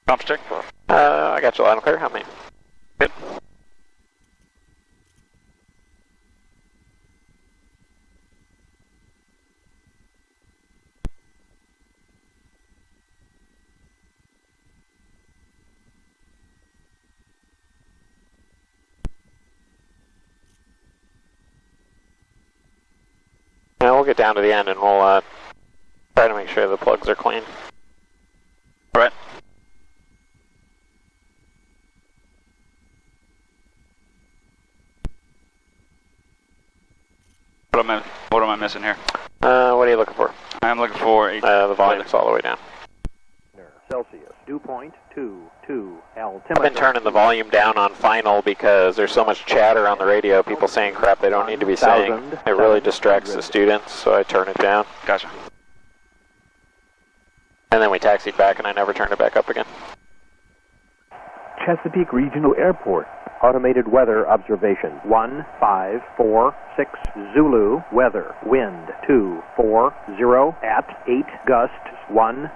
Comms check. I got you loud and clear. How many? Good. Yeah, we'll get down to the end and we'll try to make sure the plugs are clean. All right. What am I missing here? What are you looking for? I'm looking for the volume's all the way down. Celsius, dew point 22, altimeter. I've been turning the volume down on final because there's so much chatter on the radio, people saying crap they don't need to be saying. It really distracts the students, so I turn it down. Gotcha. And then we taxied back and I never turned it back up again. Chesapeake Regional Airport. Automated weather observation. 1546 Zulu. Weather. Wind 240 at 8 gusts 15.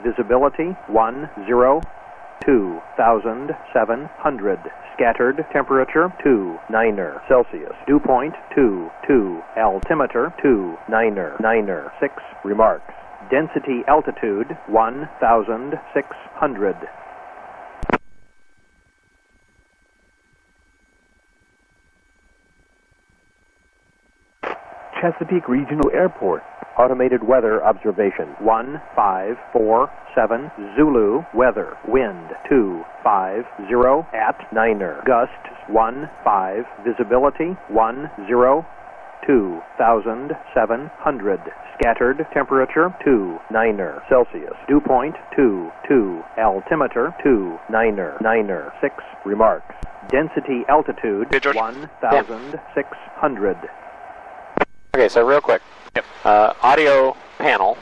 Visibility 102,700. Scattered temperature 29 Celsius. Dew point 22. Altimeter 296. Remarks. Density altitude 1,600. Chesapeake Regional Airport. Automated weather observation. 1547 Zulu. Weather. Wind 250 at 9. Gusts 15. Visibility 102,700. Scattered temperature 29 Celsius. Dew point 22. Altimeter 296. Remarks. Density altitude 1,600. Okay, so real quick. Yep. Audio panel,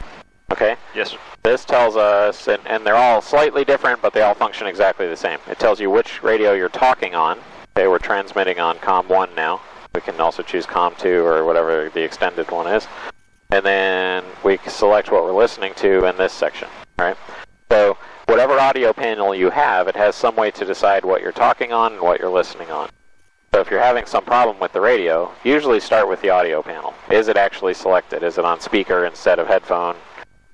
okay? Yes, sir. This tells us, and they're all slightly different, but they all function exactly the same. It tells you which radio you're talking on. Okay, we're transmitting on COM 1 now. We can also choose COM 2 or whatever the extended one is. And then we select what we're listening to in this section, right? So whatever audio panel you have, it has some way to decide what you're talking on and what you're listening on. So if you're having some problem with the radio, usually start with the audio panel. Is it actually selected? Is it on speaker instead of headphone?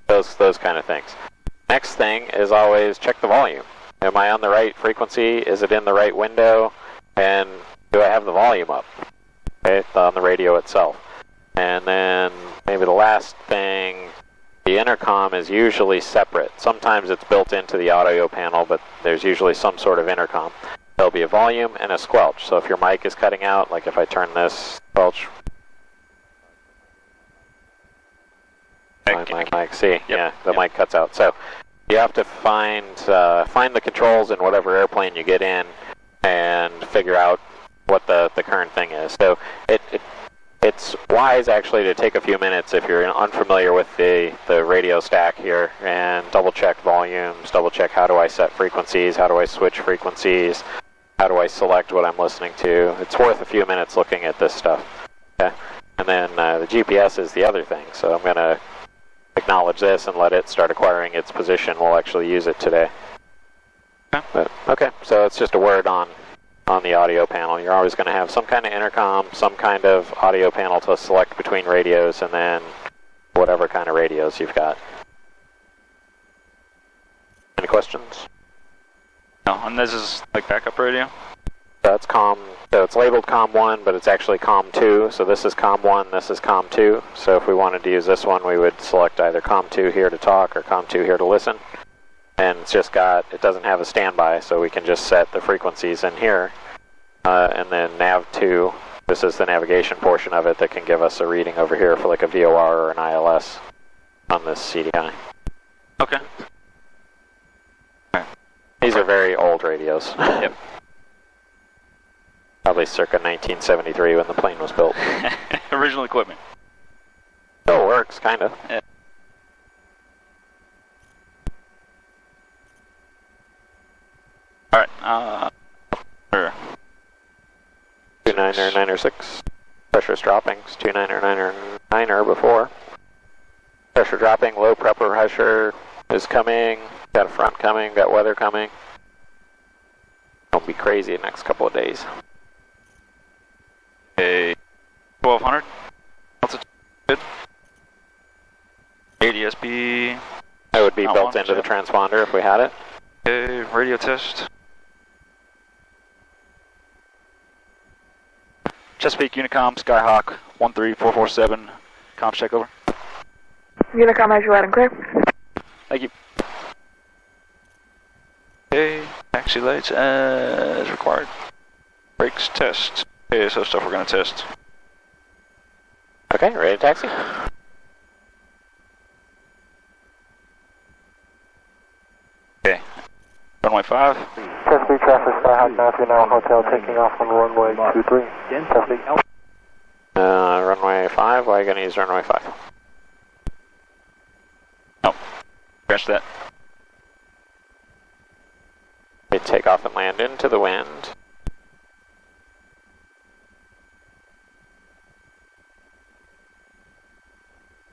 Those kind of things. Next thing is always check the volume. Am I on the right frequency? Is it in the right window? And do I have the volume up? Okay, on the radio itself. And then maybe the last thing, the intercom is usually separate. Sometimes it's built into the audio panel, but there's usually some sort of intercom. There'll be a volume and a squelch. So if your mic is cutting out, like if I turn this squelch, my mic, see, yep. Yeah, the mic cuts out. So you have to find the controls in whatever airplane you get in and figure out what the current thing is. So it's wise actually to take a few minutes if you're unfamiliar with the radio stack here and double check volumes, double check how do I set frequencies, how do I switch frequencies, how do I select what I'm listening to. It's worth a few minutes looking at this stuff. Okay? And then the GPS is the other thing, so I'm going to acknowledge this and let it start acquiring its position. We'll actually use it today. Okay, so it's just a word on the audio panel. You're always going to have some kind of intercom, some kind of audio panel to select between radios, and then whatever kind of radios you've got. Any questions? No, and this is like backup radio? That's COM, so it's labeled COM 1, but it's actually COM 2, so this is COM 1, this is COM 2. So if we wanted to use this one, we would select either COM 2 here to talk or COM 2 here to listen. And it's just it doesn't have a standby, so we can just set the frequencies in here. And then nav 2, this is the navigation portion of it that can give us a reading over here for like a VOR or an ILS on this CDI. Okay. These are very old radios. Yep. Probably circa 1973 when the plane was built. Original equipment. Still works, kind of. Yeah. All right. Sure. 29er, 9er6. Pressure's dropping. 29er, 9er, 9er before. Pressure dropping. Low pressure is coming. Got a front coming, got weather coming. Don't be crazy the next couple of days. A 1200. Altitude. Good. ADSB. That would be Not built one, into the check. transponder if we had it. Okay, radio test. Chesapeake Unicom, Skyhawk 13447. Comms check over. Unicom has you loud and clear. Thank you. Okay, taxi lights as required. Brakes test. Okay, so stuff we're gonna test. Okay, ready to taxi? Okay. Runway 5. Chesapeake traffic, Skyhawk 939 Hotel, taking off on runway 23. Chesapeake. Runway 5, why are you going to use runway 5? Oh, scratch that. They take off and land into the wind.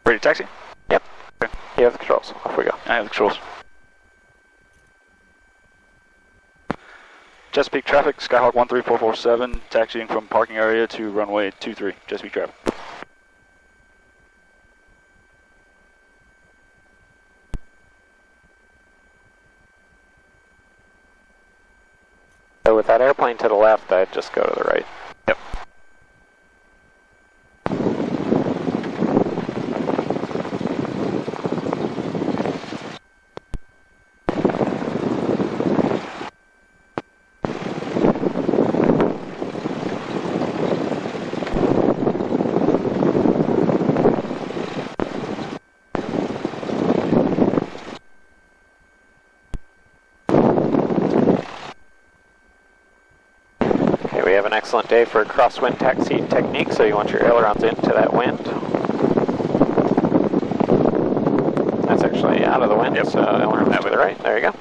Ready to taxi? Yep. Okay. You have the controls. Off we go. I have the controls. Chesapeake traffic, Skyhawk 13447, taxiing from parking area to runway 23. Chesapeake traffic. So with that airplane to the left, I'd just go to the right. Yep. We have an excellent day for crosswind taxi technique, so you want your ailerons into that wind. That's actually out of the wind, so ailerons to the right. There you go.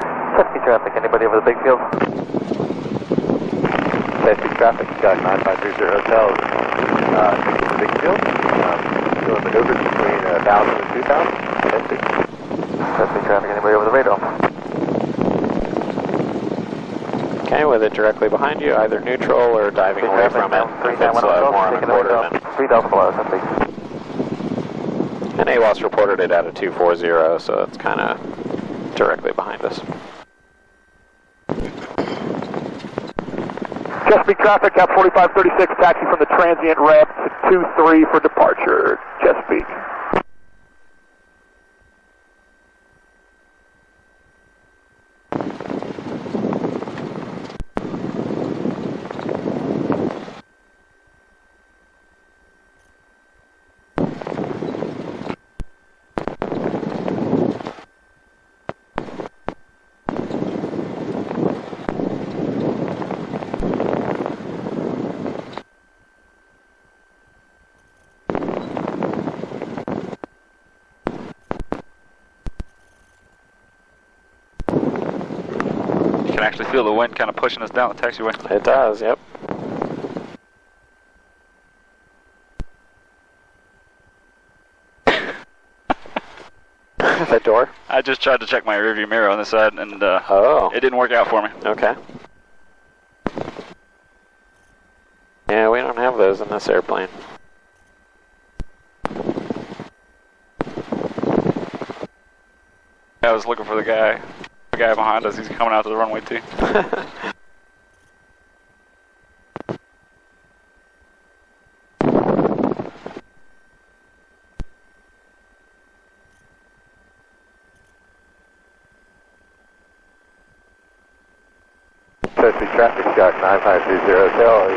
Chesapeake traffic, anybody over the big field? Chesapeake traffic, Sky 9530 Hotel, the big field. Doing maneuvers between 1,000 and 2,000. Chesapeake traffic, anybody over the radar? Okay, with it directly behind you, either neutral or diving away from it. If it's more on the quarter, then. 3,000 below, Chesapeake. And AWAS reported it at a 240, so it's kind of directly behind us. Chesapeake traffic, cap 4536, taxi from the transient ramp to 23 for departure. Chesapeake. You can actually feel the wind kind of pushing us down the taxiway. It does, yep. The door? I just tried to check my rearview mirror on this side, and Oh. it didn't work out for me. Okay. Yeah, we don't have those in this airplane. I was looking for the guy behind us. He's coming out to the runway too. Chesapeake traffic, Sky 9530 Hotel,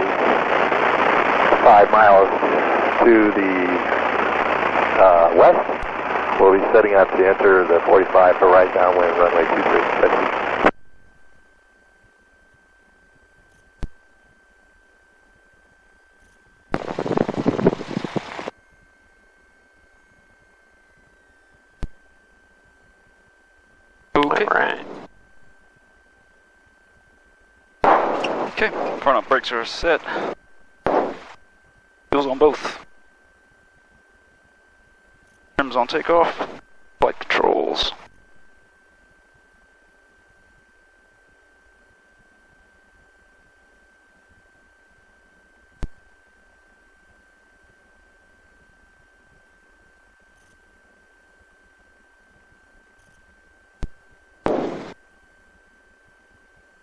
5 miles to the west. We'll be setting up to enter the 45 for right downwind runway 23. Chesapeake. Okay. Alright. Okay, front up brakes are set. Wheels on both. Trims on takeoff. Flight controls.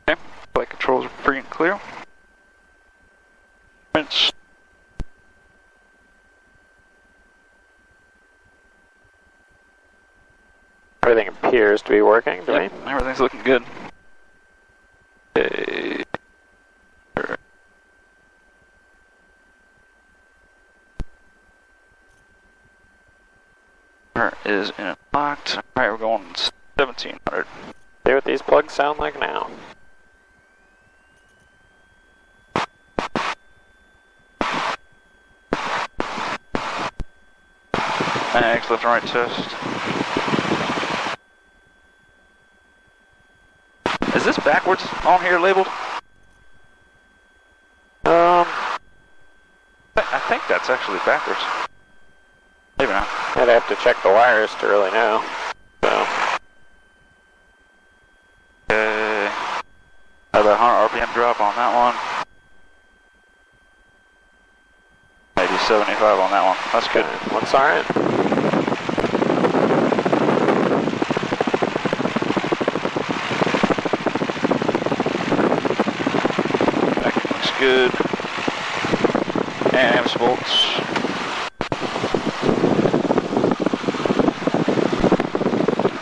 Okay, flight controls are free and clear. Rinse. Everything appears to be working to me. Everything's looking good. Okay. Is in locked. Alright, we're going 1700. See what these plugs sound like now. Max, left and right test. Is this backwards on here labeled? I think that's actually backwards. Maybe not. I'd have to check the wires to really know. So. Okay. About 100 RPM drop on that one. Maybe 75 on that one. That's good. Looks alright. That looks good. And amps bolts.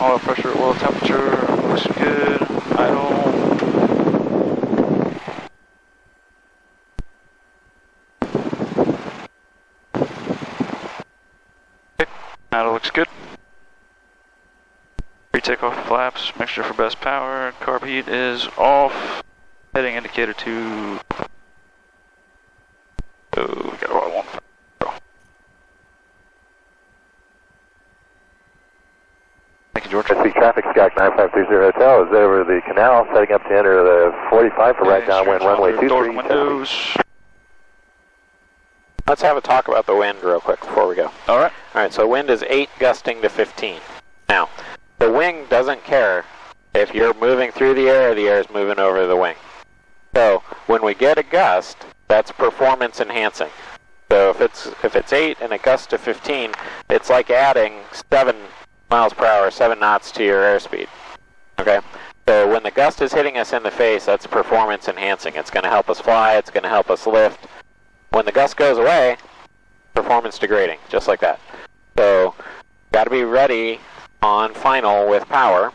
Oil pressure, oil temperature, looks good. Idle. Okay, idle looks good. Pre-takeoff flaps, mixture for best power, carb heat is off. Heading indicator to... Oh, got what I want. Thank you, George. Chesapeake traffic, Skype 9530 Hotel is over the canal, setting up to enter the 45 for right downwind runway 23. Windows. Let's have a talk about the wind real quick before we go. Alright. Alright, so wind is 8 gusting to 15. Now, the wing doesn't care if you're moving through the air or the air is moving over the wing. So, when we get a gust, that's performance enhancing. So if it's 8 and a gust to 15, it's like adding 7 miles per hour, 7 knots to your airspeed. Okay? So when the gust is hitting us in the face, that's performance enhancing. It's going to help us fly, it's going to help us lift. When the gust goes away, performance degrading, just like that. So, got to be ready on final with power.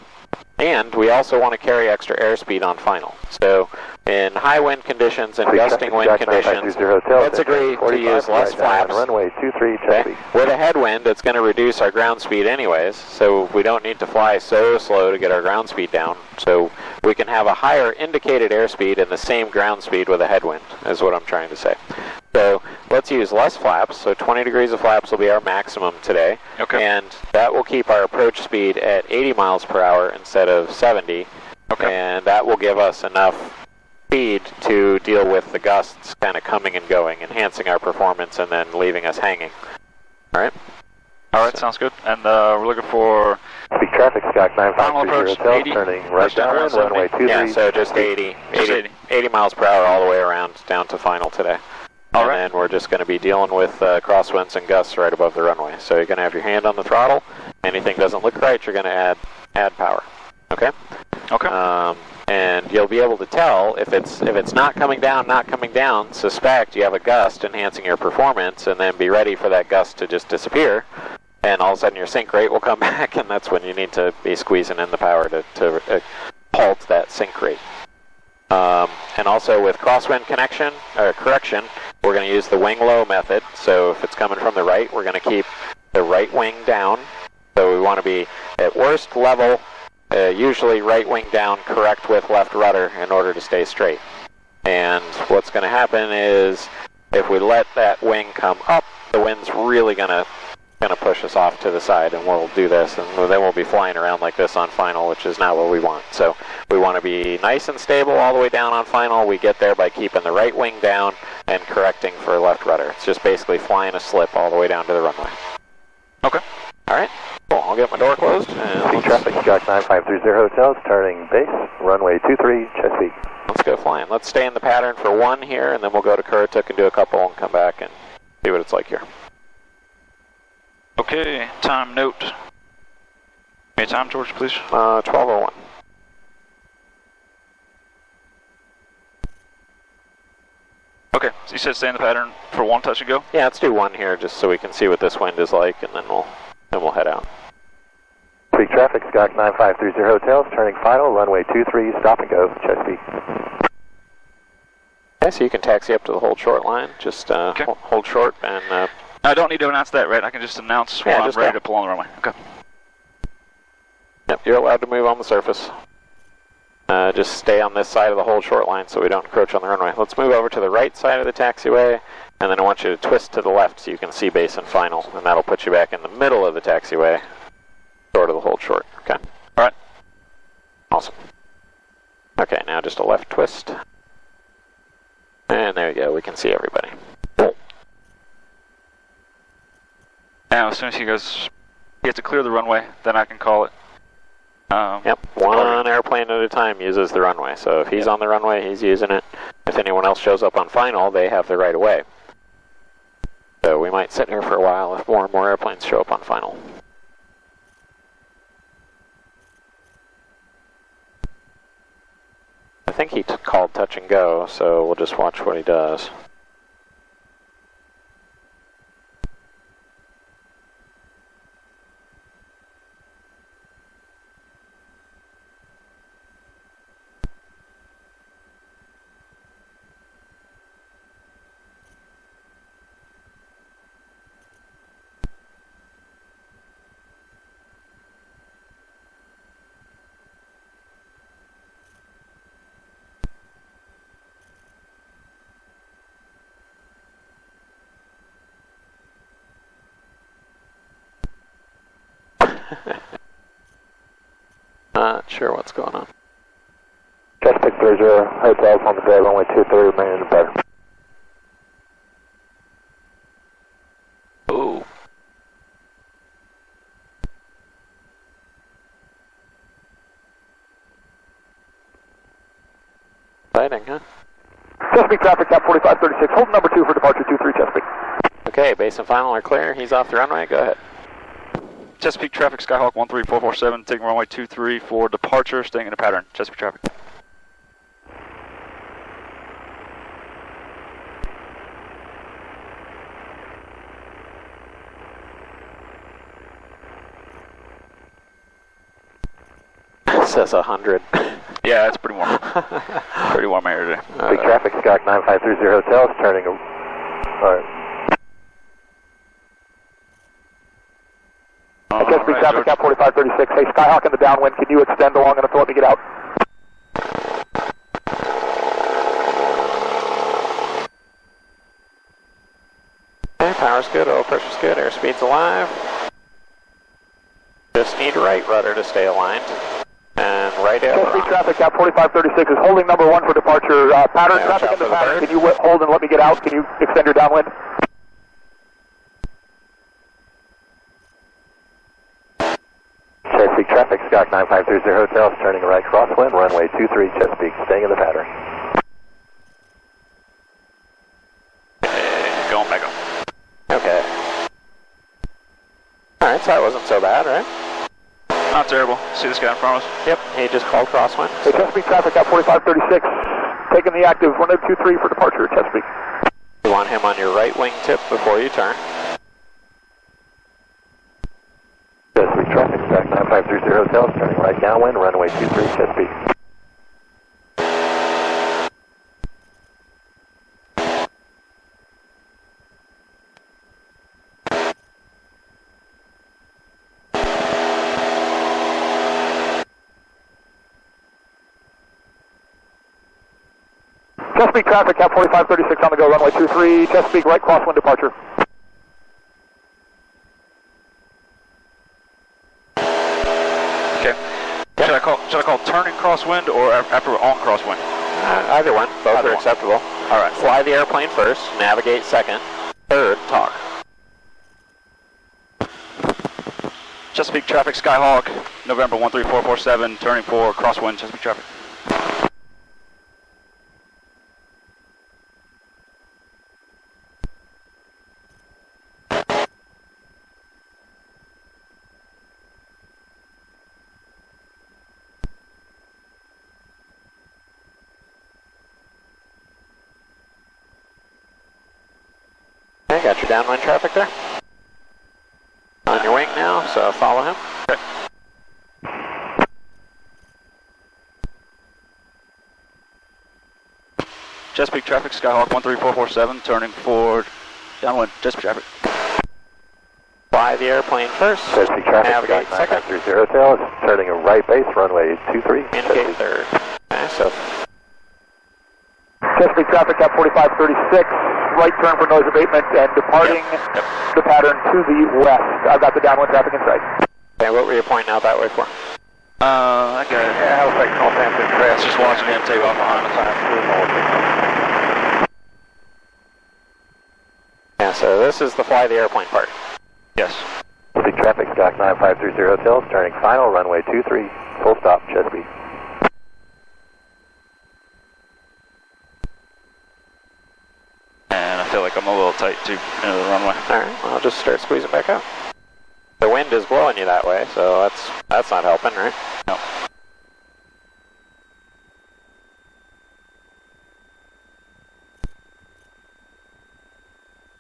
And we also want to carry extra airspeed on final. So, in high wind conditions and gusting wind conditions, let's agree to use less flaps. Runway 23, Okay? With a headwind, it's going to reduce our ground speed anyways, so we don't need to fly so slow to get our ground speed down. So we can have a higher indicated airspeed and the same ground speed with a headwind, is what I'm trying to say. So let's use less flaps, so 20 degrees of flaps will be our maximum today. Okay. And that will keep our approach speed at 80 miles per hour instead of 70. Okay. And that will give us enough speed to deal with the gusts kind of coming and going, enhancing our performance and then leaving us hanging. Alright? Alright, sounds good. And we're looking for... Speak traffic, Skype Final 9530 approach, Hotel, 80. turning right downwind, runway 23. Yeah, so just 80 miles per hour all the way around down to final today. And then we're just going to be dealing with crosswinds and gusts right above the runway. So you're going to have your hand on the throttle. Anything doesn't look right, you're going to add power. Okay? Okay. And you'll be able to tell if it's not coming down, suspect you have a gust enhancing your performance, and then be ready for that gust to just disappear. And all of a sudden your sink rate will come back, and that's when you need to be squeezing in the power to halt that sink rate. And also with crosswind correction, we're going to use the wing low method. So if it's coming from the right, we're going to keep the right wing down. So we want to be at worst level, usually right wing down, correct with left rudder in order to stay straight. And what's going to happen is if we let that wing come up, the wind's really going to going to push us off to the side, and we'll do this, and then we'll be flying around like this on final, which is not what we want. So we want to be nice and stable all the way down on final. We get there by keeping the right wing down and correcting for left rudder. It's just basically flying a slip all the way down to the runway. Okay. All right. Cool. I'll get my door closed. Chesapeake traffic, Skyhawk 9530 hotels, turning base, runway 23, Chesapeake. Let's go flying. Let's stay in the pattern for 1 here, and then we'll go to Currituck and do a couple and come back and see what it's like here. Okay, time note. Give me a time, George, please. 12:01. Okay, so you said stay in the pattern for 1 touch and go? Yeah, let's do 1 here just so we can see what this wind is like, and then we'll head out. Chesapeake traffic, Skyhawk 9530 hotels, turning final, runway 23, stop and go, Chesapeake. Okay, so you can taxi up to the hold short line. Just okay. Hold short and... I don't need to announce that, right? I can just announce when I'm ready to pull on the runway. Okay. Yep, you're allowed to move on the surface. Just stay on this side of the whole short line so we don't encroach on the runway. Let's move over to the right side of the taxiway, and then I want you to twist to the left so you can see base and final, and that'll put you back in the middle of the taxiway, short of the hold short. Okay. All right. Awesome. Okay, now just a left twist. And there you go, we can see everybody. Now, as soon as he goes, he has to clear the runway, then I can call it. Yep, one airplane at a time uses the runway. So if he's on the runway, he's using it. If anyone else shows up on final, they have the right of way. So we might sit here for a while if more and more airplanes show up on final. I think he called touch and go, so we'll just watch what he does. Not sure what's going on. Chesapeake 30 hotels on the day, runway 23, remain in the pattern. Ooh. Exciting, huh? Chesapeake traffic, cap 4536, hold number 2 for departure 23 Chesapeake. Okay, base and final are clear. He's off the runway. Go ahead. Chesapeake traffic, Skyhawk 13447, taking runway 23 for departure, staying in a pattern. Chesapeake traffic. It says 100. Yeah, it's pretty warm. Pretty warm here today. Big traffic, Skyhawk 9530 hotels, turning. Alright. Chesapeake traffic, cap 4536. Hey, Skyhawk in the downwind, can you extend long enough to let me get out? Okay, power's good, oil pressure's good, airspeed's alive. Just need right rudder to stay aligned. And right aileron. Chesapeake traffic, cap 4536 is holding number 1 for departure. Pattern traffic in the pattern. Can you hold and let me get out? Can you extend your downwind? Chesapeake traffic, Skyhawk 9530 hotels, turning right crosswind, runway 23, Chesapeake, staying in the pattern. Going back up. Okay. Alright, so that wasn't so bad, right? Not terrible. See this guy in front of us? Yep, he just called crosswind. Hey, Chesapeake traffic, cap 4536. Taking the active, runway 23 for departure, Chesapeake. You want him on your right wing tip before you turn. Chesapeake traffic, Skyhawk 9530 hotels, turning right downwind, runway 23, Chesapeake. Chesapeake traffic, cap 4536 on the go, runway 23, Chesapeake right crosswind departure. crosswind or after we're on crosswind? Either one. Both are acceptable. All right. Fly the airplane first, navigate second, third, talk. Chesapeake traffic, Skyhawk, November 13447, turning 4, crosswind, Chesapeake traffic. Okay, got your downwind traffic there. On your wing now, so follow him. Okay. Chesapeake traffic, Skyhawk 13447, turning forward, downwind, Chesapeake traffic. Fly the airplane first, Chesapeake traffic, navigate second, 930 tail, is turning a right base, runway 23. indicate third. Okay, so Chesapeake traffic at 4536, right turn for noise abatement and departing the pattern to the west. I've got the downwind traffic in sight. okay, what were you pointing out that way for? Okay. Yeah, I was like, no fancy That's just watching him take off behind us. Yeah, so this is the fly the airplane part. Yes. Chesapeake traffic, Stock 9530 tail, turning final, runway 23, full stop, Chesapeake. And I feel like I'm a little tight too into the runway. Alright, well, I'll just start squeezing back out. The wind is blowing you that way, so that's not helping, right? No.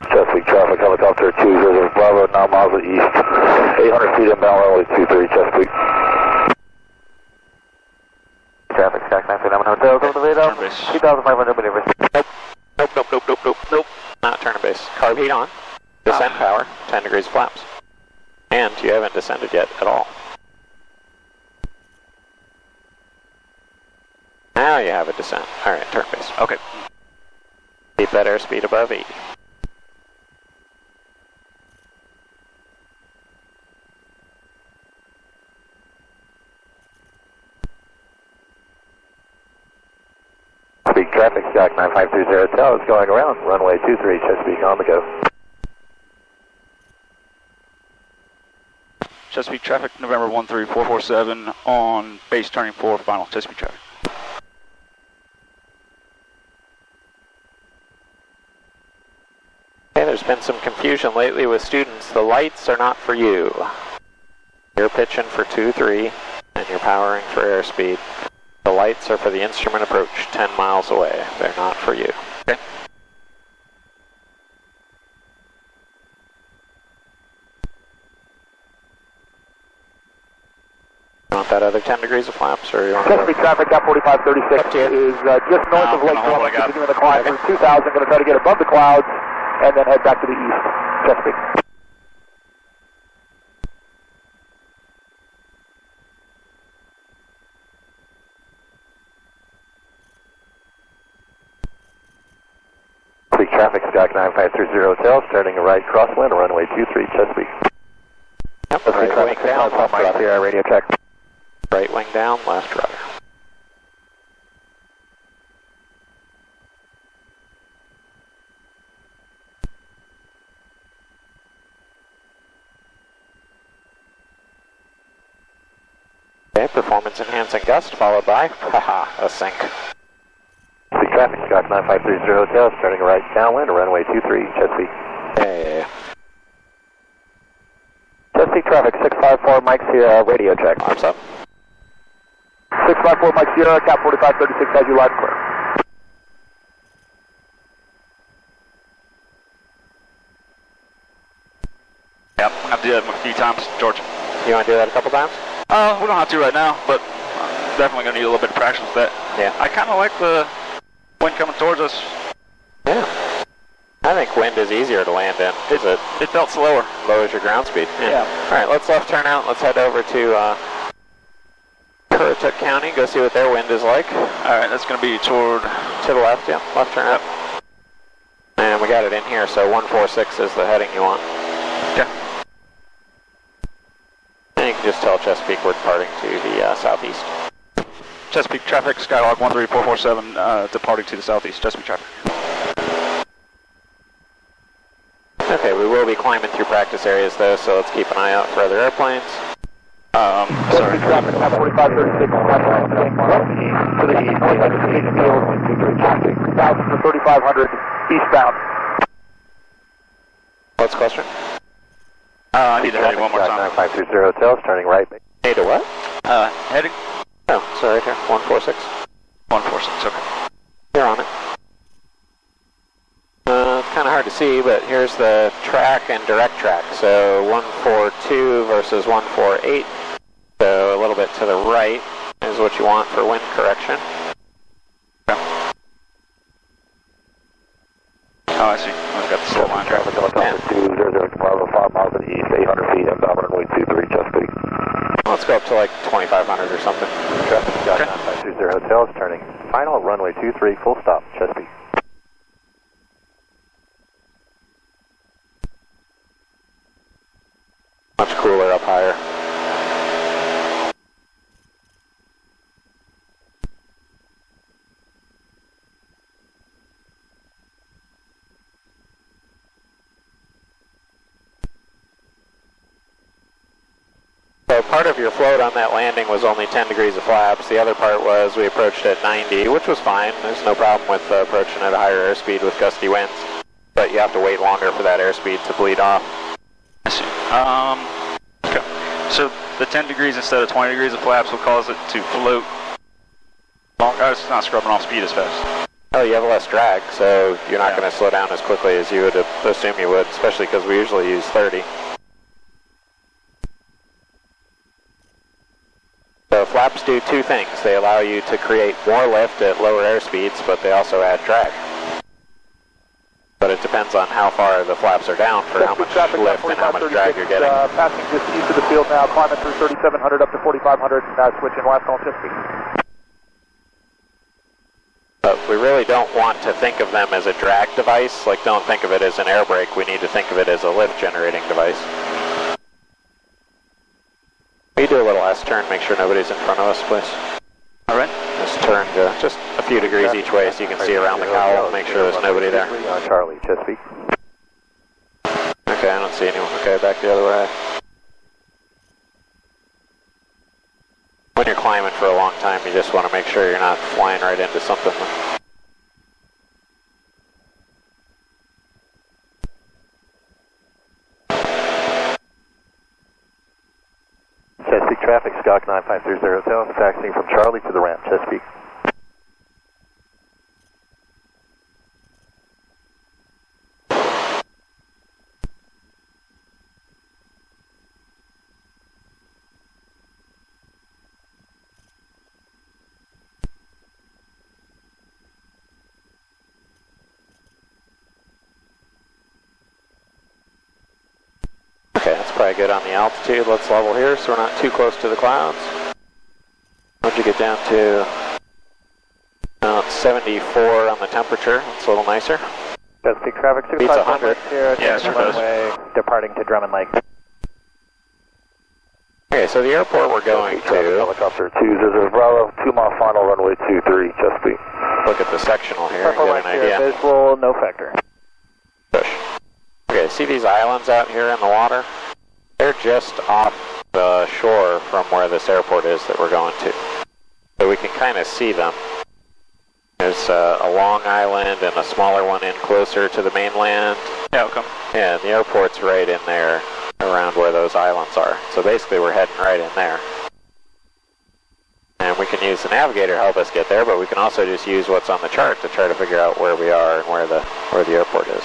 Chesapeake traffic, helicopter 200 Bravo, 9 miles east, 800 feet inbound, runway 23, Chesapeake. Traffic, Stock 939 Hotel, over the radar, Turn base. 2,500 maneuvers. Nope. Not turn base. Carb heat on. Descent power, 10 degrees of flaps. And you haven't descended yet at all. Now you have a descent. Alright, turn base. Okay. Keep that airspeed above 80. Chesapeake traffic, Stock 9530 tail is going around, runway 23, Chesapeake on the go. Chesapeake traffic, November 13447, on base turning 4, final, Chesapeake traffic. Okay, there's been some confusion lately with students. The lights are not for you. You're pitching for 2-3, and you're powering for airspeed. The lights are for the instrument approach 10 miles away. They're not for you. Okay. You want that other 10 degrees of flaps, or you want Chesapeake traffic at 4536 is just north of Lake hold what I got. continuing the climb through 2000, going to try to get above the clouds and then head back to the east. Chesapeake. Chesapeake traffic, Stock 9530 Hotel, starting a right crosswind, runway 23, Chesapeake. Yep, Chesapeake right traffic, wing down, left Mike rudder. Sierra, radio check. Right wing down, left rudder. Okay, performance enhancing gust, followed by, a sink. Chesapeake traffic, Stock 9530 Hotel, starting a right downwind, runway 23, Chesapeake. Hey, Chesapeake traffic, 654 Mike Sierra, radio check. arms up. 654 Mike Sierra, Cap 4536 has you live and clear. Yep, I'm going to do that a few times, George. You want to do that a couple times? We don't have to right now, but definitely going to need a little bit of practice with that. Yeah. I kind of like the wind coming towards us. Yeah. I think wind is easier to land in. It felt slower. Lowers your ground speed. Yeah. Alright, let's left turn out. Let's head over to Currituck County, go see what their wind is like. Alright, that's going to be toward... To the left, yeah. Left turn out. And we got it in here, so 146 is the heading you want. Yeah. And you can just tell Chesapeake we're departing to the southeast. Chesapeake traffic, Skylog 13447, departing to the southeast, Chesapeake traffic. Okay, we will be climbing through practice areas though, so let's keep an eye out for other airplanes. Sorry. Traffic at 4536, to the east, Chesapeake Field, 1000 to 3500 eastbound. What's the question? I need to head one more time. 9530 hotels, turning right. Hey, to what? Heading? Oh, so right here, 146. 146, okay. You're on it. It's kind of hard to see, but here's the track and direct track. So 142 versus 148. So a little bit to the right is what you want for wind correction. Oh, I see. I've got the slow line. Traffic helicopter 200 tomorrow, 5 miles to the east, 800 feet, inbound runway 23, Chesapeake. Let's go up to like 2,500 or something. Traffic Sky 9530 hotels, turning final runway 23, full stop, Chesapeake. Much cooler up higher. So part of your float on that landing was only 10 degrees of flaps. The other part was we approached at 90, which was fine. There's no problem with approaching at a higher airspeed with gusty winds. But you have to wait longer for that airspeed to bleed off. I see. Okay. So the 10 degrees instead of 20 degrees of flaps will cause it to float longer. It's not scrubbing off speed as fast. Oh, you have less drag, so you're not going to slow down as quickly as you would assume you would, especially because we usually use 30. So flaps do two things. They allow you to create more lift at lower airspeeds, but they also add drag. But it depends on how far the flaps are down for how much lift and how much drag you're getting. Passing just east of the field now, climbing through 3,700 up to 4,500, switching west on Chesapeake. But we really don't want to think of them as a drag device. Like, don't think of it as an air brake. We need to think of it as a lift generating device. We do a little S-turn, make sure nobody's in front of us, please. All right. Just turn to just a few degrees each way so you can see around the cowl, make sure there's nobody there. Charlie, Chesapeake. Okay, I don't see anyone. Okay, back the other way. When you're climbing for a long time, you just want to make sure you're not flying right into something. Chesapeake traffic, Skylog 9530 hotels, taxiing from Charlie to the ramp, Chesapeake. Okay, that's probably good on the altitude. Let's level here so we're not too close to the clouds. Once you get down to 74 on the temperature, it's a little nicer. Chesapeake traffic, Beats 100. Yeah, sure does. Runway departing to Drummond Lake. Okay, so the airport we're going to, Helicopter 200 Bravo, 2 mile final runway 23, Chesapeake. look at the sectional here and get an idea. Visual, no factor. Push. Okay, see these islands out here in the water? They're just off the shore from where this airport is that we're going to. So we can kind of see them. There's a long island and a smaller one in closer to the mainland. Yeah, okay. Yeah, the airport's right in there around where those islands are. So basically we're heading right in there. And we can use the navigator to help us get there, but we can also just use what's on the chart to try to figure out where we are and where the airport is.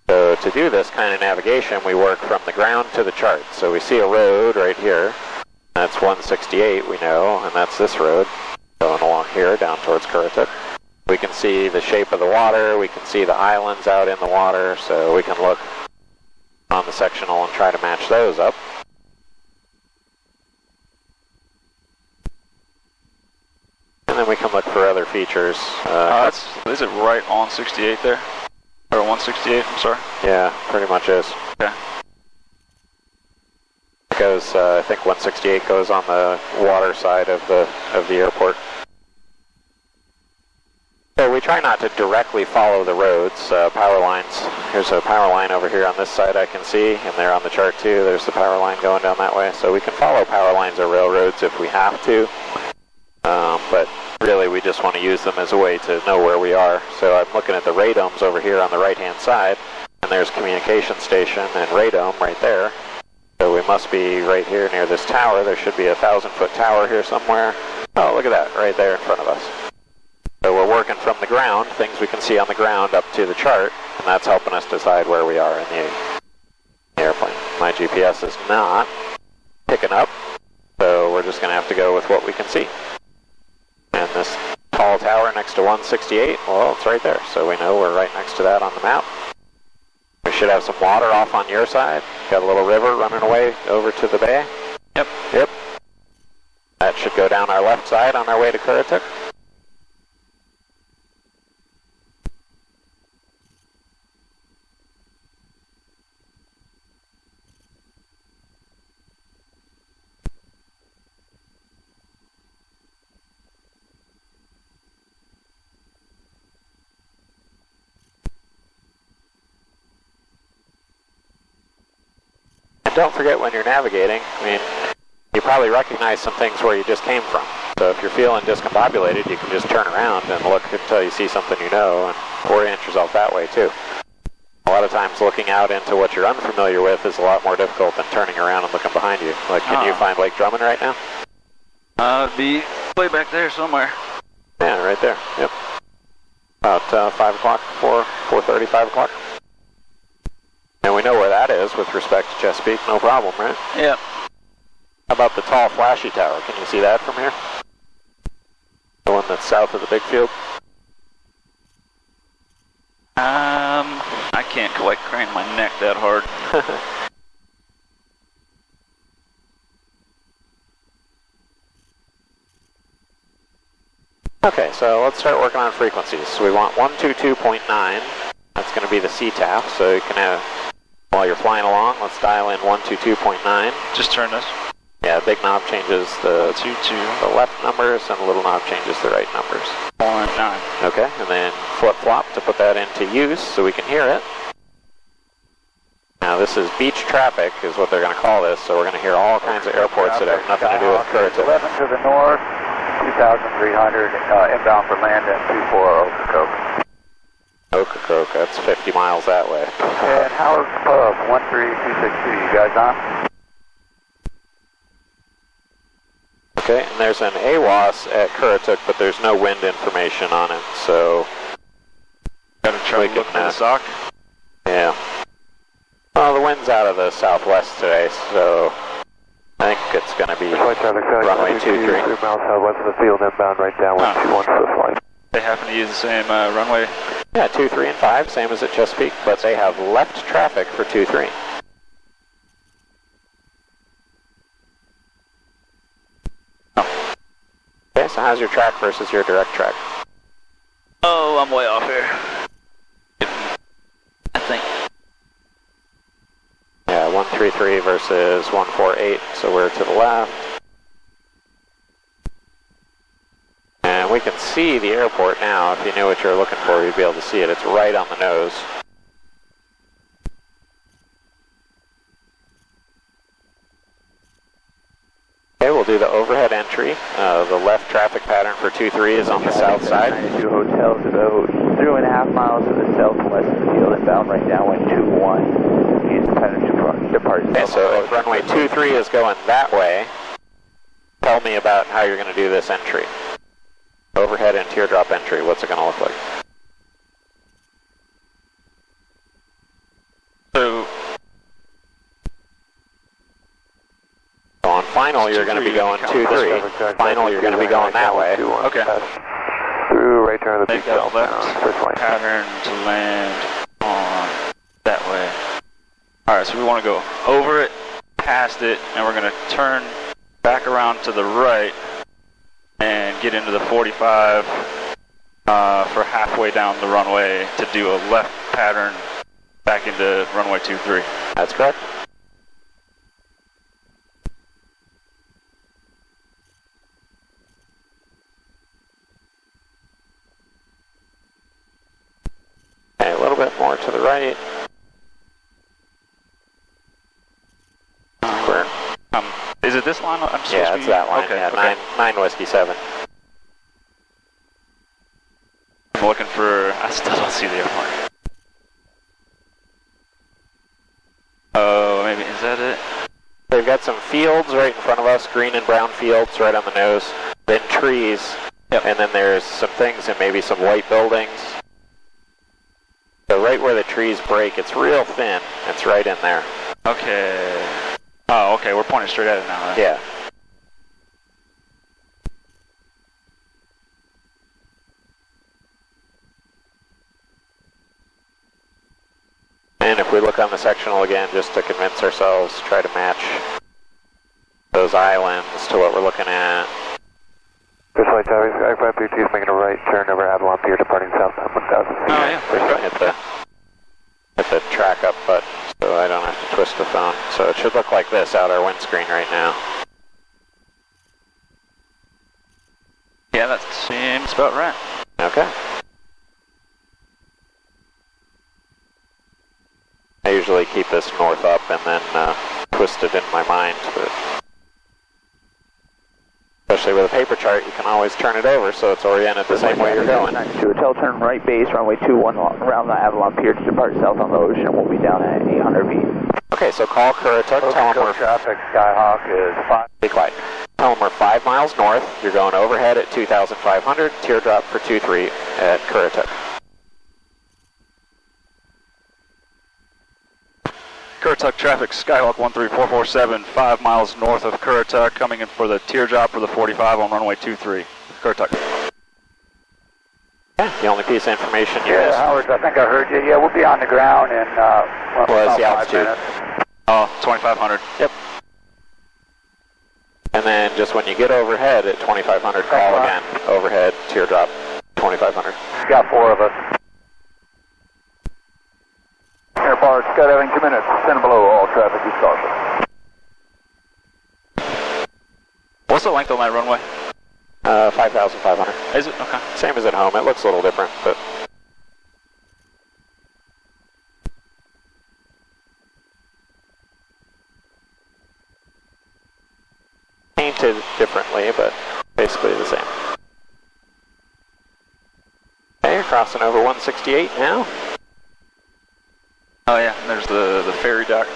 So to do this kind of navigation, we work from the ground to the chart. So we see a road right here. That's 168, we know, and that's this road going along here down towards Currituck. We can see the shape of the water. We can see the islands out in the water, so we can look on the sectional and try to match those up. And then we can look for other features. Is it right on 68 there? Or 168, I'm sorry? Yeah, pretty much is. Okay. Because I think 168 goes on the water side of the airport. we try not to directly follow the roads, power lines. Here's a power line over here on this side I can see, and there on the chart too, there's the power line going down that way. So we can follow power lines or railroads if we have to, but really we just want to use them as a way to know where we are. So I'm looking at the radomes over here on the right-hand side, and there's communication station and radome right there. So we must be right here near this tower. There should be a 1,000-foot tower here somewhere. Oh, look at that, right there in front of us. So we're working from the ground, things we can see on the ground up to the chart, and that's helping us decide where we are in the airplane. My GPS is not picking up, so we're just going to have to go with what we can see. And this tall tower next to 168, well, it's right there, so we know we're right next to that on the map. We should have some water off on your side. Got a little river running away over to the bay. Yep. That should go down our left side on our way to Currituck. And don't forget when you're navigating, I mean, you probably recognize some things where you just came from. So if you're feeling discombobulated, you can just turn around and look until you see something you know and orient yourself that way too. A lot of times looking out into what you're unfamiliar with is a lot more difficult than turning around and looking behind you. Like, can you find Lake Drummond right now? It'd be way back there somewhere. Yeah, right there. Yep. About 5 o'clock, 4:30, 5 o'clock. And we know where that is with respect to Chesapeake, no problem, right? Yep. How about the tall flashy tower? Can you see that from here? The one that's south of the big field? I can't quite crane my neck that hard. Okay, so let's start working on frequencies. So we want 122.9. That's going to be the CTAF, so you can have, while you're flying along, let's dial in 122.9. Just turn this. Yeah, big knob changes the left numbers, and the little knob changes the right numbers. 1.9. Okay, and then flip-flop to put that into use so we can hear it. Now this is beach traffic is what they're going to call this, so we're going to hear all kinds of airports that have nothing to do with Currituck. 11 to the north, 2,300 inbound for land at 24 Ocracoke. Ocracoke, that's 50 miles that way. And Howard Pub, 13262, you guys on? Okay, and there's an AWAS at Currituck, but there's no wind information on it, so... Gotta try to look for the sock? Yeah. Well, the wind's out of the southwest today, so I think it's going to be runway 23. 3 miles southwest of the field, inbound right down 121 for the flight. They happen to use the same runway? Yeah, 2, 3, and 5, same as at Chesapeake, but they have left traffic for 2, 3. Okay, so how's your track versus your direct track? Oh, I'm way off here. I think. Yeah, 133 versus 148, so we're to the left. And we can see the airport now. If you knew what you're looking for, you'd be able to see it. It's right on the nose. Okay, we'll do the overhead entry. The left traffic pattern for 23 is on the south side. 92 hotels about 3.5 miles to the southwest of the field, inbound right down 121. Use the pattern to depart. Okay, so if runway 23 is going that way, tell me about how you're going to do this entry. Overhead and teardrop entry, what's it going to look like? So on final, you're going to be going 2-3. Final, you're going to be going that way. okay. Through right turn of the Take big that belt. left pattern to land on that way. Alright, so we want to go over it, past it, and we're going to turn back around to the right and get into the 45 for halfway down the runway to do a left pattern back into runway 23. That's correct. bit more to the right. Where? Is it this line? I'm supposed Yeah, to it's be... that line. Okay, Yeah, okay. 9 Whiskey 7. I'm looking for... I still don't see the airport. Oh, maybe... Is that it? They've got some fields right in front of us, green and brown fields right on the nose, then trees, Yep. and then there's some things and maybe some white buildings. So right where the trees break, it's real thin. It's right in there. Okay. Oh, okay, we're pointing straight at it now. Right? Yeah. And if we look on the sectional again, just to convince ourselves, try to match those islands to what we're looking at. First Tower, Sky 532 is making a right turn over Avalon Pier, departing south on 1000. Oh, yeah. We're going to hit the track up button, so I don't have to twist the phone. So it should look like this out our windscreen right now. Yeah, that seems about right. Okay. I usually keep this north up and then twist it in my mind, but especially with a paper chart, you can always turn it over so it's oriented the same way you're going. To hotel turn right base, runway 21 around the Avalon Pier to depart south on the ocean. We'll be down at 800 feet. Okay, so call Currituck, tell them we're... traffic, Skyhawk is 5. Be quiet. Tell them we're 5 miles north, you're going overhead at 2,500, teardrop for 23 at Currituck. Currituck traffic, Skyhawk 13447, 5 miles north of Currituck, coming in for the teardrop for the 45 on runway 23. Currituck. Yeah, the only piece of information you Yeah, Howard, I think I heard you. Yeah, we'll be on the ground in Well, it's the altitude. Oh, 2500. Yep. And then just when you get overhead at 2500, call again. Overhead, teardrop, 2500. Got 4 of us. Airport, skydiving 2 minutes. 10 below, all traffic is caution. What's the length on that runway? 5,500. Is it? Okay. Same as at home. It looks a little different, but... painted differently, but basically the same. Okay, you're crossing over 168 now. Oh yeah, there's the ferry dock.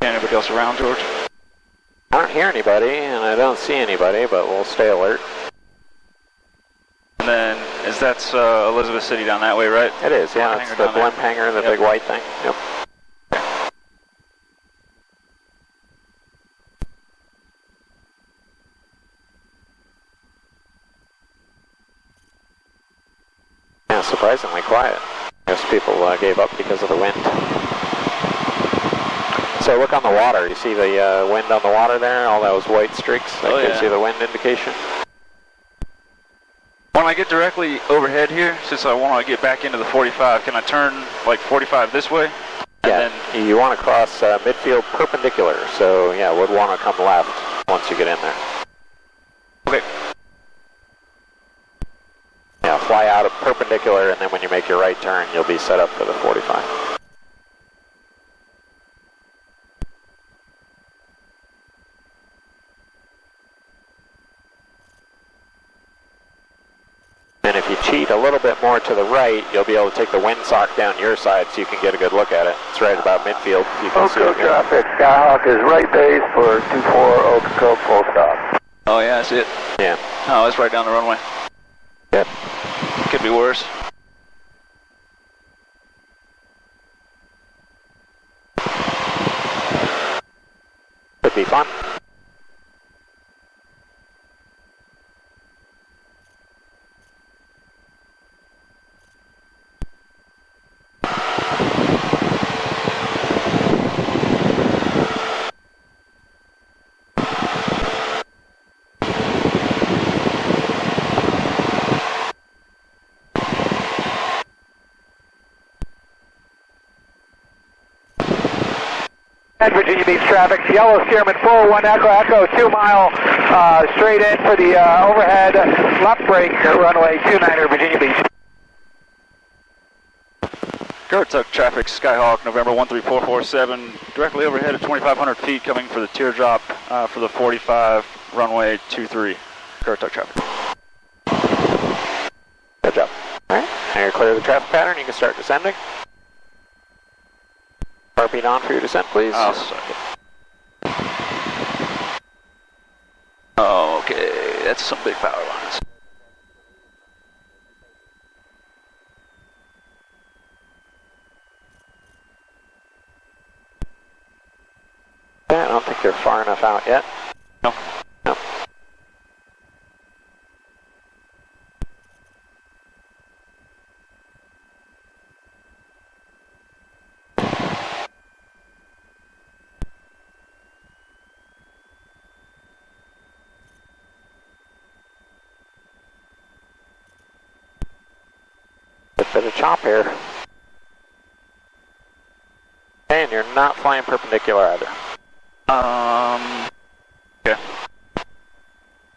Anybody else around, George? I don't hear anybody, and I don't see anybody, but we'll stay alert. And then, is that Elizabeth City down that way, right? It is, yeah. It's the blimp hangar, the big white thing. Yep. Yeah, surprisingly quiet. I guess people gave up because of the wind. So look on the water. You see the wind on the water there? All those white streaks? That gives you the wind indication. When I get directly overhead here, since I want to get back into the 45, can I turn like 45 this way? Yeah, then you want to cross midfield perpendicular. So yeah, would want to come left once you get in there. Okay. Yeah, fly out of perpendicular, and then when you make your right turn, you'll be set up for the 45. And if you cheat a little bit more to the right, you'll be able to take the windsock down your side so you can get a good look at it. It's right about midfield. You can see it. Traffic, Skyhawk is right base for 24 Okeechobee, full stop. Oh yeah, I see it. Yeah. Oh, it's right down the runway. Yep. Could be worse. Could be fun. And Virginia Beach traffic, yellow Stearman 401 Echo, 2 mile straight in for the overhead left brake runway 29er Virginia Beach. Currituck traffic, Skyhawk, November 13447, directly overhead at 2,500 feet, coming for the teardrop for the 45, runway 23. Currituck traffic. Good job. All right, now you're clear of the traffic pattern, you can start descending. Heartbeat on for your descent, please. I'll suck it. Oh, okay, that's some big power lines. I don't think you're far enough out yet. No. No. Bit of chop here. And you're not flying perpendicular either. Okay.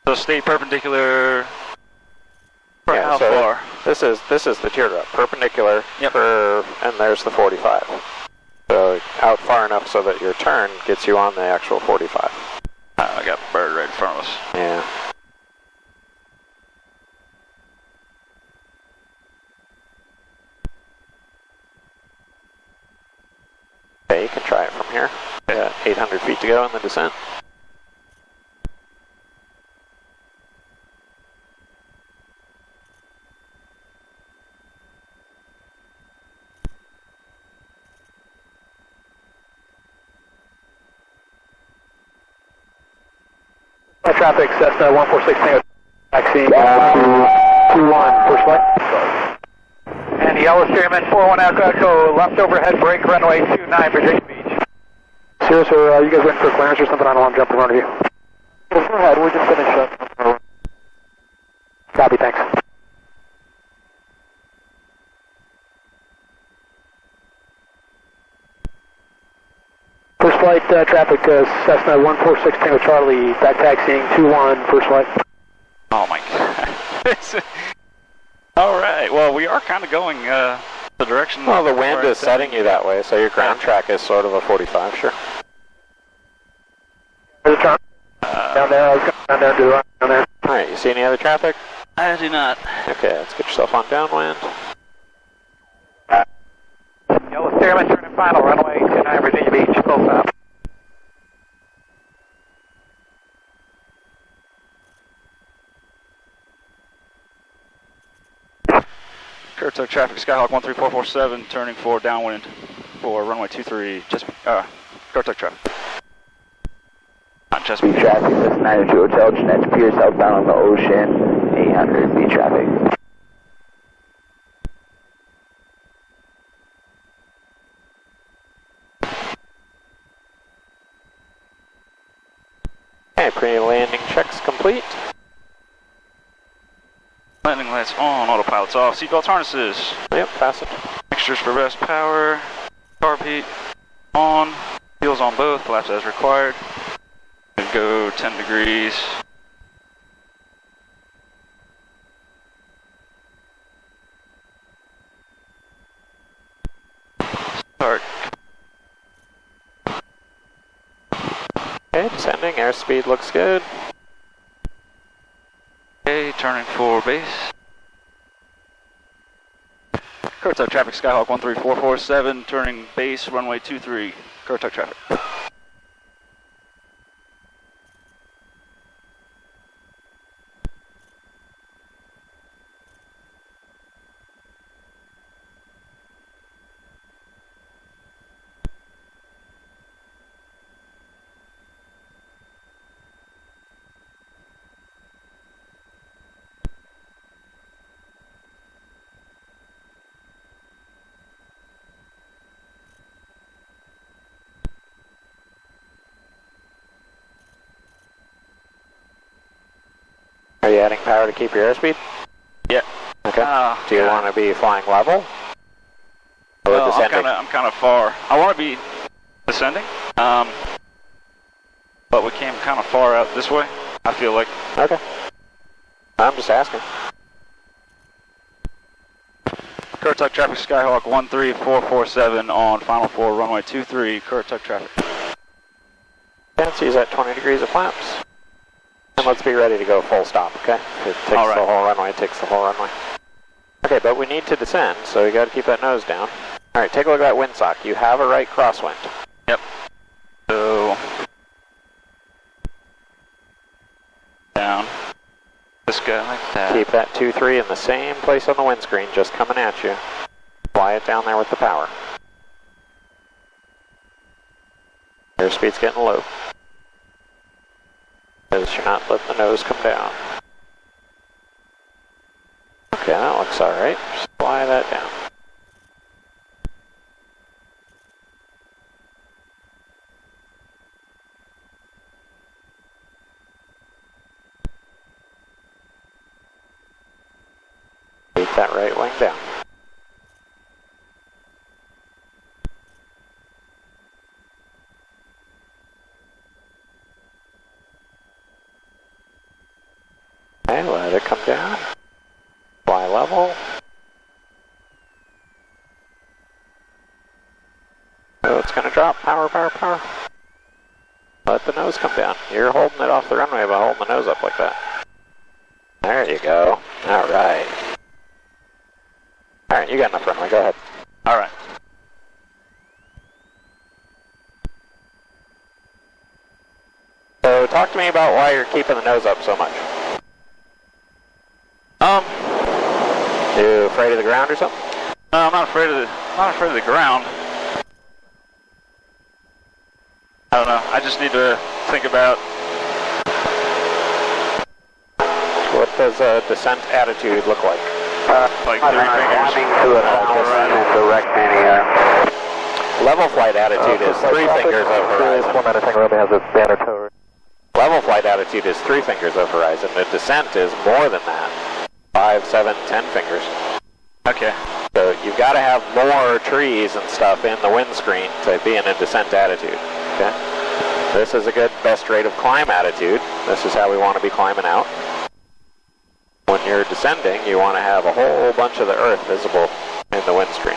So stay perpendicular for Yeah, how so far? This is the teardrop, perpendicular, Yep. and there's the 45. So out far enough so that your turn gets you on the actual 45. I got a bird right in front of us. Yeah. Okay, you can try it from here. 800 feet to go in the descent. Traffic, Cessna 146 taxi 221, first flight. And the yellow Stearman 41 Echo, left overhead brake runway 29 Virginia Beach. Sirius, are you guys waiting for clearance or something? I don't want to jump in front of you. Go ahead, we're just finished up. Copy, thanks. First flight traffic, Cessna 146 Tango Charlie, back taxiing 21, first flight. Oh my god. Alright, well we are kind of going the direction. Well, the wind is setting you that way, so your ground track is sort of a 45, sure. There's a turn. Down there, I was going down there to the right, down there. Alright, you see any other traffic? I do not. Okay, let's get yourself on downwind. Yellow Stearman, turning final, runway 29 Virginia Beach, full stop. Currituck traffic, Skyhawk 13447, turning for downwind for runway 23, Chesapeake, Currituck traffic. Not Chesapeake. Beach traffic, that's 92 Hotel, Jeanette Pier, southbound on the ocean, 800 beach traffic. Okay, pre-landing checks complete. Landing lights on, autopilot's off, seatbelts, harnesses. Yep, fastened. Mixtures for best power, carb heat on, wheels on both, flaps as required. Go 10 degrees. Start. Okay, descending, airspeed looks good. Okay, turning for base. Currituck traffic, Skyhawk 13447, turning base, runway 23. Currituck traffic. Are you adding power to keep your airspeed? Yeah. Okay. Do you want to be flying level? Or Well, descending? I'm kind of far. I want to be descending. But we came kind of far out this way, I feel like. Okay. I'm just asking. Currituck traffic, Skyhawk 13447 on final 4, runway 23, Currituck traffic. Fancy's at 20 degrees of flaps. And let's be ready to go full stop, okay? If it takes All right. the whole runway, it takes the whole runway. Okay, but we need to descend, so you gotta keep that nose down. Alright, take a look at that windsock. You have a right crosswind. Yep. So, down. This guy like that. Keep that 2-3 in the same place on the windscreen, just coming at you. Fly it down there with the power. Airspeed's getting low. Because you're not letting the nose come down. Okay, that looks alright. Just fly that down. Keep that right wing down. Okay, let it come down. Fly level. Oh, it's gonna drop. Power, power, power. Let the nose come down. You're holding it off the runway by holding the nose up like that. There you go. Alright. Alright, you got enough runway. Go ahead. Alright. So talk to me about why you're keeping the nose up so much. You afraid of the ground or something? No, I'm not afraid of the ground. I don't know. I just need to think about. What does a descent attitude look like? Like 3 fingers. To an horizon directing here. Level flight attitude is 3 fingers over horizon. 1 minute, I think Romeo has a banner tower. Level flight attitude is 3 fingers over horizon. The descent is more than that. 5, 7, 10 fingers. Okay. So you've got to have more trees and stuff in the windscreen to be in a descent attitude. Okay. This is a good best rate of climb attitude. This is how we want to be climbing out. When you're descending, you want to have a whole bunch of the earth visible in the windscreen.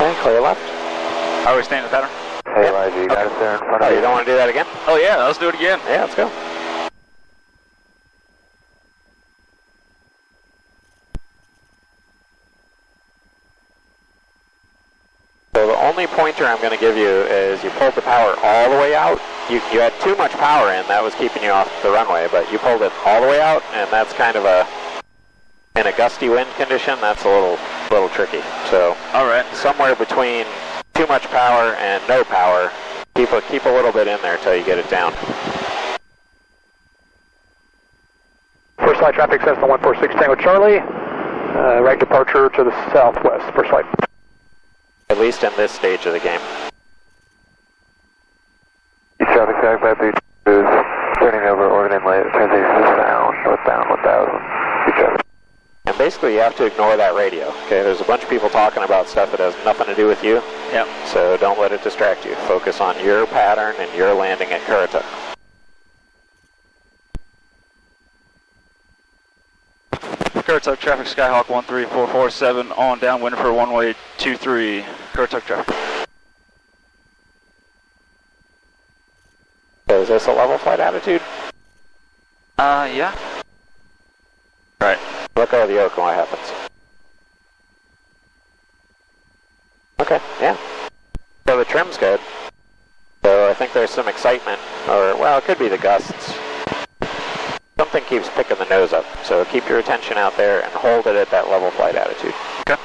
Okay, clear left. Are we staying in the pattern? Hey, Elijah, you got us there in front Oh, of you you. don't want to do that again? Oh yeah, let's do it again. Yeah, let's go. So the only pointer I'm going to give you is you pulled the power all the way out. You had too much power in, that was keeping you off the runway, but you pulled it all the way out, and that's kind of in a gusty wind condition, that's a little tricky. So Alright. somewhere between too much power and no power, keep a little bit in there until you get it down. First flight traffic Cessna 146 Tango Charlie. Right departure to the southwest. First flight. At least in this stage of the game. East traffic, Sag 532 is turning over Oregon Inlet, transition down, northbound 1000. East traffic. And basically you have to ignore that radio. Okay, there's a bunch of people talking about stuff that has nothing to do with you. Yep. So don't let it distract you. Focus on your pattern and your landing at Currituck. Currituck traffic, Skyhawk 13447 on downwind for runway 23, Currituck traffic. So is this a level flight attitude? Yeah. Right. Look over the yoke and what happens. Okay, yeah. So the trim's good. So I think there's some excitement, or, well, it could be the gusts. Something keeps picking the nose up, so keep your attention out there and hold it at that level flight attitude. Okay.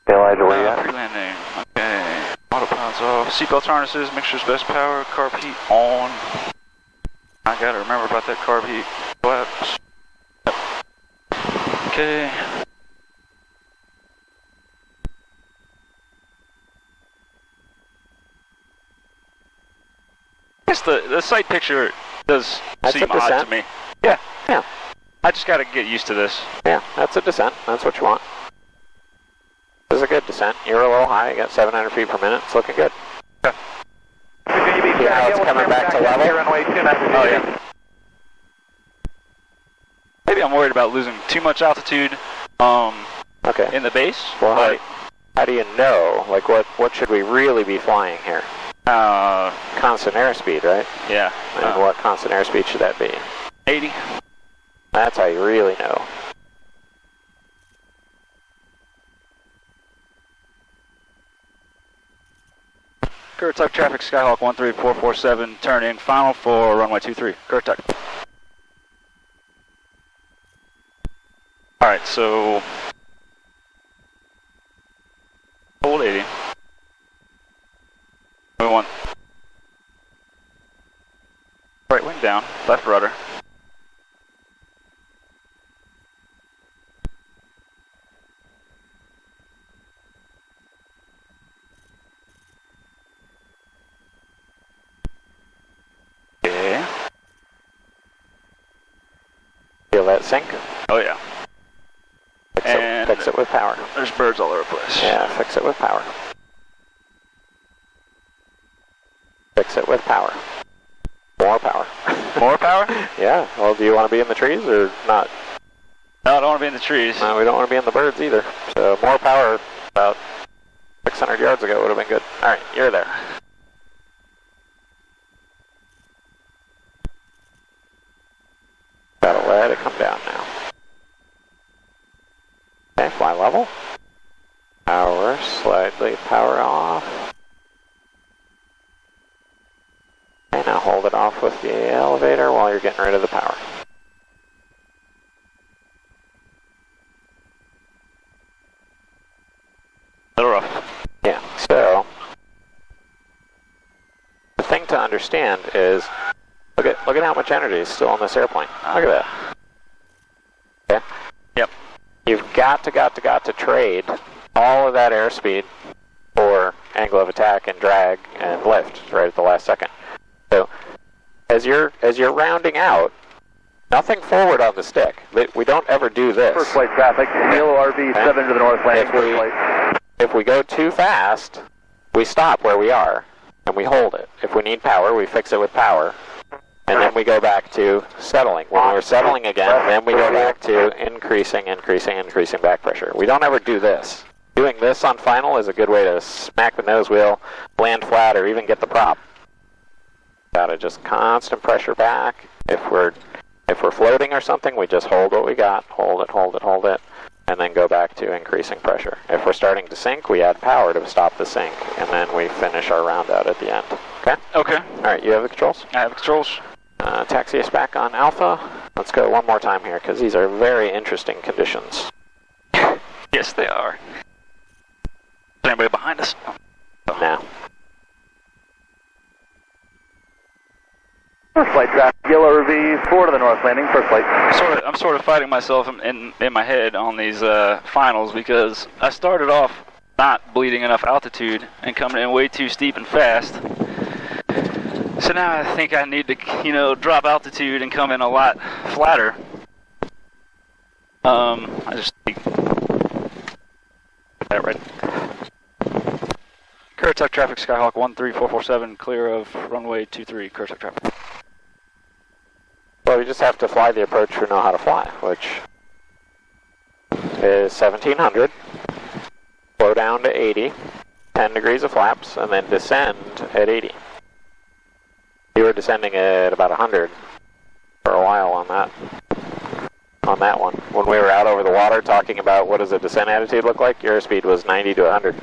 Elijah, where you at? Pre-landing. Okay. Autopilots off. Seatbelt harnesses, mixtures, best power, carb heat on. I gotta remember about that carb heat. Flaps. Yep. Okay. I guess the sight picture does seem odd to me. Yeah. Yeah. I just gotta get used to this. Yeah, that's a descent. That's what you want. This is a good descent. You're a little high. You got 700 feet per minute. It's looking good. Yeah. Yeah, it's coming back to level. Oh, yeah. Maybe I'm worried about losing too much altitude okay. in the base. Well, how do you know? Like, what should we really be flying here? Constant airspeed, right? Yeah. And what constant airspeed should that be? 80. That's how you really know. Currituck traffic, Skyhawk 13447, turn in final for runway 23. Currituck. Alright, so hold 80. We want right wing down, left rudder. Okay. Feel that sink? Oh yeah. Fix it with power. There's birds all over the place. Yeah, fix it with power. Fix it with power. More power. More power? Yeah. Well, do you want to be in the trees or not? No, I don't want to be in the trees. No, we don't want to be in the birds either. So more power about 600 yards ago would have been good. All right, you're there. Gotta let it come down now. Okay, fly level. Power, slightly power off. Okay, now hold it off with the elevator while you're getting rid of the power. A little rough. Yeah, so the thing to understand is look at how much energy is still on this airplane. Look at that. Okay? Yep. You've got to trade all of that airspeed for angle of attack and drag and lift right at the last second. So as you're rounding out, nothing forward on the stick. We don't ever do this. First flight traffic, yellow RV 7 to the north landing, first flight. If we go too fast, we stop where we are and we hold it. If we need power, we fix it with power. And then we go back to settling. When we're settling again, then we go back to increasing back pressure. We don't ever do this. Doing this on final is a good way to smack the nose wheel, land flat, or even get the prop. Gotta just constant pressure back. If we're floating or something, we just hold what we got, hold it, and then go back to increasing pressure. If we're starting to sink, we add power to stop the sink, and then we finish our round out at the end. Okay? Okay. All right, you have the controls? I have controls. Taxi us back on Alpha. Let's go one more time here, because these are very interesting conditions. Yes, they are. Is there anybody behind us? Oh. Now. First flight traffic, yellow RV 4 to the north landing, first flight. I'm sort of fighting myself in my head on these finals because I started off not bleeding enough altitude and coming in way too steep and fast. So now I think I need to, drop altitude and come in a lot flatter. I just think that right. Currituck traffic, Skyhawk 13447, clear of runway 23, Currituck traffic. Well, we just have to fly the approach we know how to fly, which is 1700, slow down to 80, 10 degrees of flaps, and then descend at 80. You were descending at about 100 for a while on that one. When we were out over the water talking about what does a descent attitude look like, your speed was 90 to 100.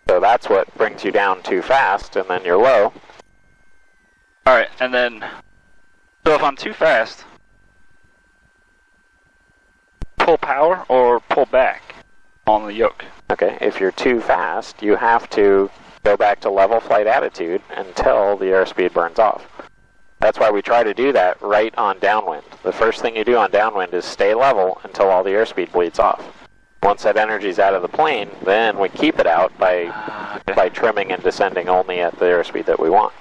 So that's what brings you down too fast, and then you're low. Alright, and then, so if I'm too fast, pull power or pull back? on the yoke. Okay, if you're too fast, you have to go back to level flight attitude until the airspeed burns off. That's why we try to do that right on downwind. The first thing you do on downwind is stay level until all the airspeed bleeds off. Once that energy's out of the plane, then we keep it out by trimming and descending only at the airspeed that we want.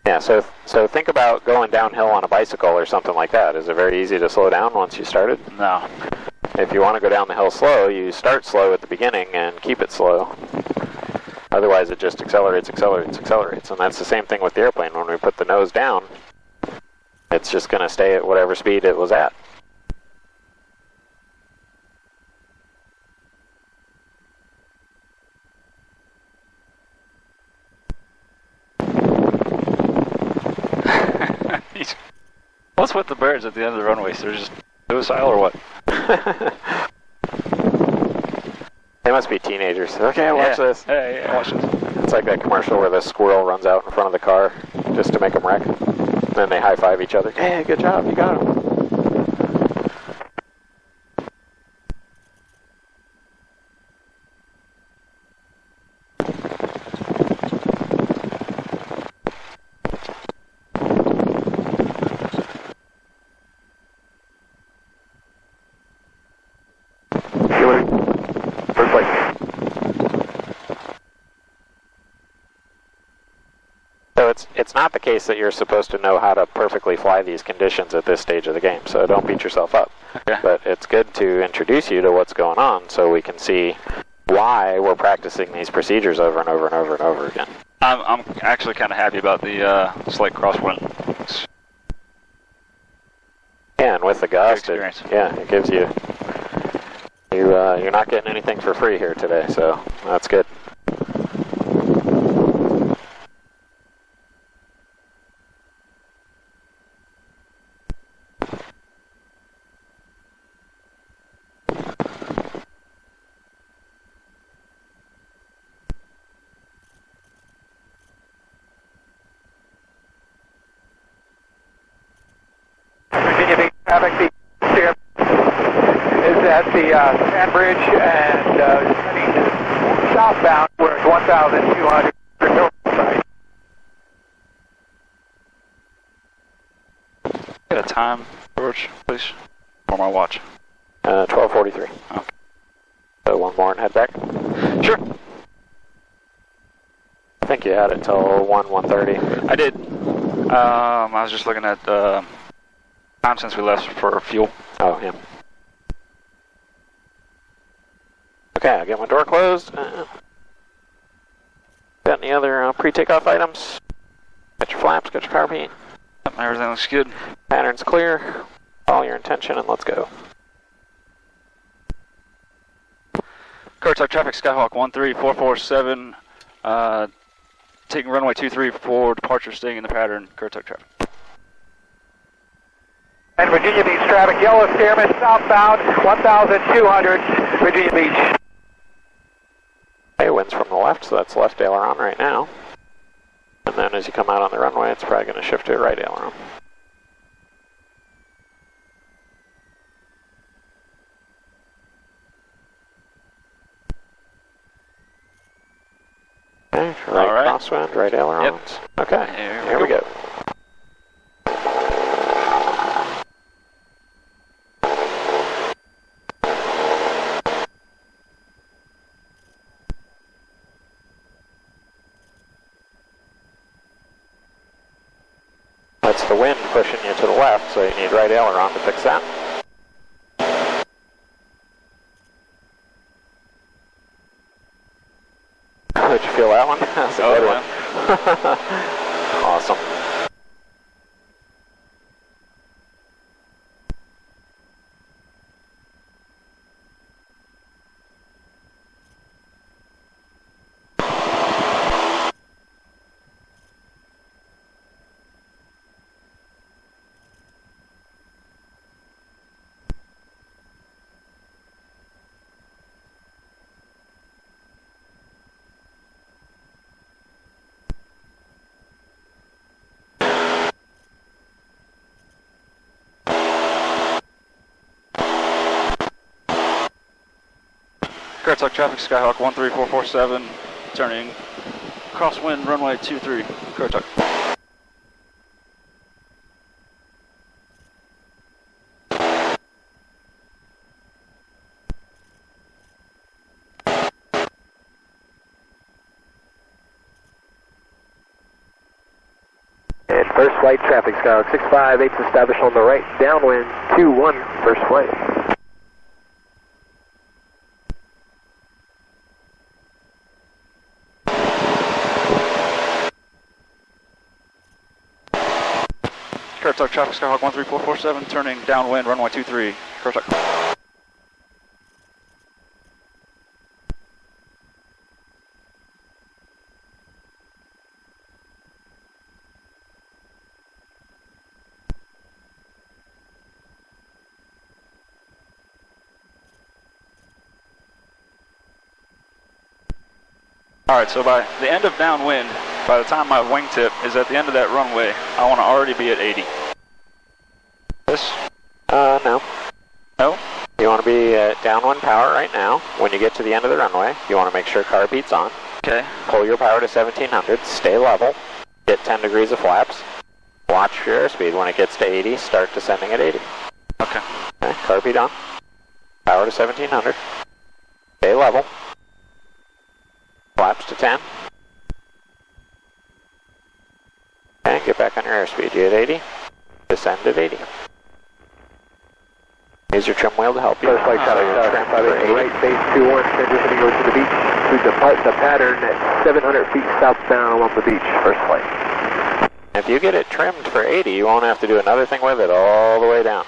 Yeah, so think about going downhill on a bicycle or something like that. Is it very easy to slow down once you started? No. If you want to go down the hill slow, you start slow at the beginning and keep it slow. Otherwise, it just accelerates, and that's the same thing with the airplane. When we put the nose down, it's just going to stay at whatever speed it was at. What's with the birds at the end of the runway? So they're just suicidal or what? They must be teenagers. Okay, watch this. Hey, watch this. It's like that commercial where the squirrel runs out in front of the car just to make them wreck. And then they high-five each other. Hey, good job, you got him. It's not the case that you're supposed to know how to perfectly fly these conditions at this stage of the game, so don't beat yourself up. Okay. But it's good to introduce you to what's going on so we can see why we're practicing these procedures over and over and over and over again. I'm actually kind of happy about the slight crosswind. Yeah, and with the gust, it gives you... You're not getting anything for free here today, so that's good. Traffic is at the Sand Bridge and heading southbound where it's 1,200 site. Get a time, George, please, for my watch. 12:43. Okay. So one more and head back. Sure. I think you had it till 1:30. I did. I was just looking at time since we left for fuel. Oh, yeah. Okay, I'll get my door closed. Got any other pre-takeoff items? Got your flaps, got your carb heat. Everything looks good. Pattern's clear. Follow your intention and let's go. Currituck traffic, Skyhawk 13447. Taking runway 23 for departure, staying in the pattern. Currituck traffic. And Virginia Beach traffic, yellow Stearman southbound, 1,200 Virginia Beach. Okay, wind's from the left, so that's left aileron right now. And then as you come out on the runway, it's probably going to shift to right aileron. Okay, right crosswind, right ailerons. Yep. Okay, here we go. That's the wind pushing you to the left, so you need right aileron to fix that. How'd you feel that one? That's a good one. Awesome. Currituck traffic, Skyhawk 13447, turning crosswind runway 23, Currituck. And first flight traffic, Skyhawk 658 established on the right, downwind 21, first flight. Currituck traffic, Skyhawk 13447, turning downwind runway 23, Currituck. Alright, so by the end of downwind, by the time my wingtip is at the end of that runway, I want to already be at 80. This? No. No? You want to be at downwind power right now. When you get to the end of the runway, you want to make sure carb heat's on. Okay. Pull your power to 1700, stay level, get 10 degrees of flaps. Watch your airspeed. When it gets to 80, start descending at 80. Okay. Okay, carb heat on. Power to 1700. Stay level. Flaps to 10. And get back on your airspeed. You at 80. Descend at 80. Use your trim wheel to help you. First flight traffic, trim for 80. right base 21, transitioning over to the beach. To depart the pattern at 700 feet southbound along the beach, first flight. If you get it trimmed for 80, you won't have to do another thing with it all the way down.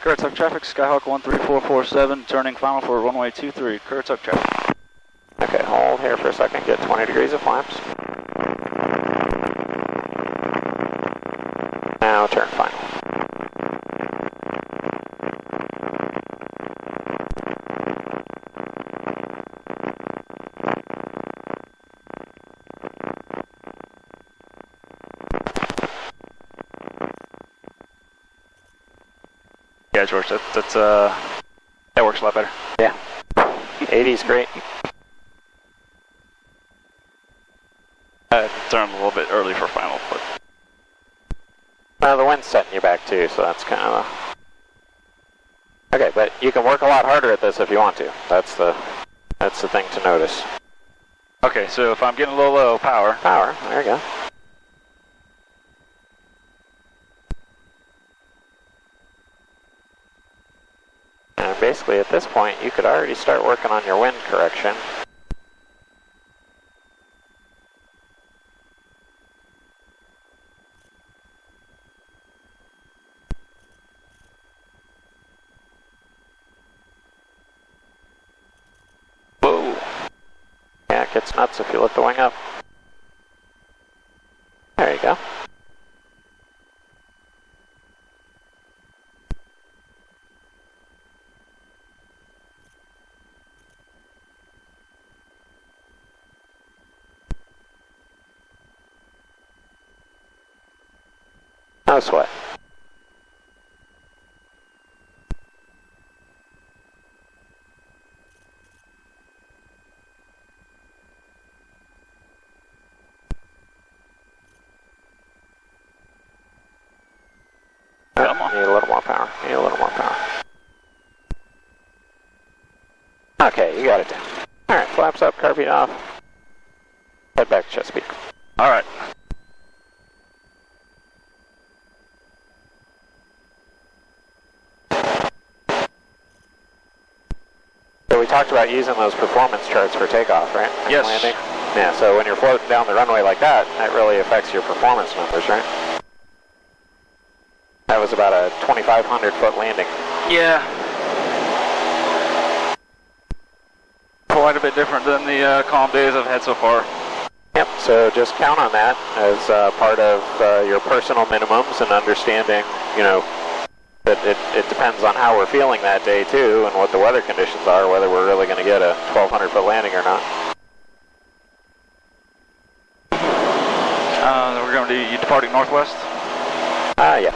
Currituck traffic, Skyhawk 13447, turning final for runway 23, Currituck traffic. Okay, hold here for a second, get 20 degrees of flaps. Now turn final. Yeah, George, that works a lot better. Yeah. 80's great. Turn a little bit early for final, but... The wind's setting you back too, so that's kind of a... Okay, but you can work a lot harder at this if you want to. That's the thing to notice. Okay, so if I'm getting a little low, power. Power, there you go. And basically at this point, you could already start working on your wind correction. Whoa. Yeah, it gets nuts if you lift the wing up. There you go. No sweat. Come on. Need a little more power. Need a little more power. Okay, you got it down. Alright, flaps up, carb heat off. Head back to Chesapeake. Alright. So we talked about using those performance charts for takeoff, right? And Yes. landing. Yeah, so when you're floating down the runway like that, that really affects your performance numbers, right? That was about a 2,500 foot landing. Yeah. Quite a bit different than the calm days I've had so far. Yep, so just count on that as part of your personal minimums and understanding, you know, that it depends on how we're feeling that day too and what the weather conditions are, whether we're really going to get a 1,200 foot landing or not. We're going to be departing northwest. Yeah.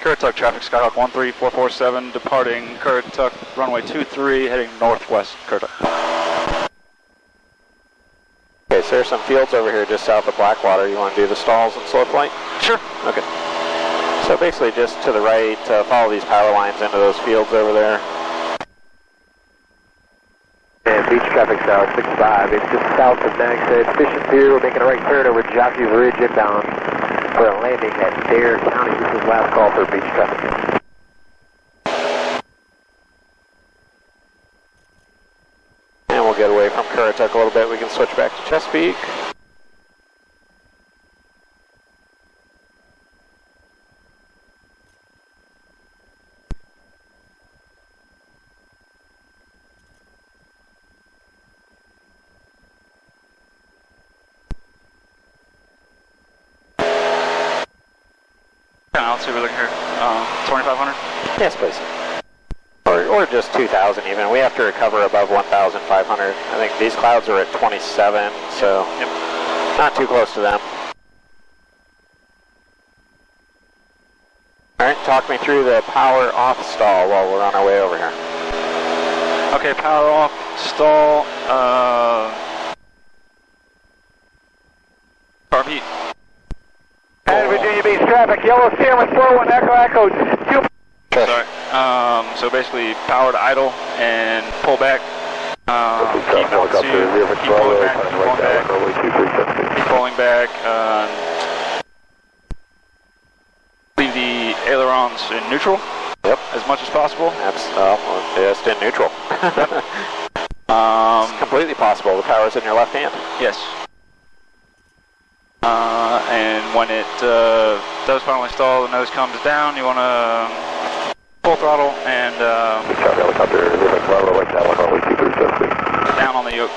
Currituck traffic, Skyhawk 13447, departing Currituck, runway 23, heading northwest Currituck. Okay, so there's some fields over here just south of Blackwater. You want to do the stalls and slow flight? Sure. Okay. So basically just to the right, follow these power lines into those fields over there. And beach traffic south 65, it's just south of Nags Fishing Pier. We're making a right turn over Jockey's Ridge inbound for a landing at Dare County. This is last call for beach traffic. And we'll get away from Currituck a little bit. We can switch back to Chesapeake. Let's see what we're looking here. 2,500? Yes, please. Or just 2,000 even. We have to recover above 1,500. I think these clouds are at 27, so Yep. not too close to them. All right, talk me through the power off stall while we're on our way over here. Okay, power off, stall, carb heat. And Virginia Beach traffic, yellow steerman, 41 Echo, 2. Sorry. So basically power to idle and pull back. Keep pulling back, keep pulling back. Leave the ailerons in neutral. Yep. As much as possible. Just in neutral. It's completely possible. The power's in your left hand. Yes. And when it does finally stall, the nose comes down, you want to full throttle and down on the yoke.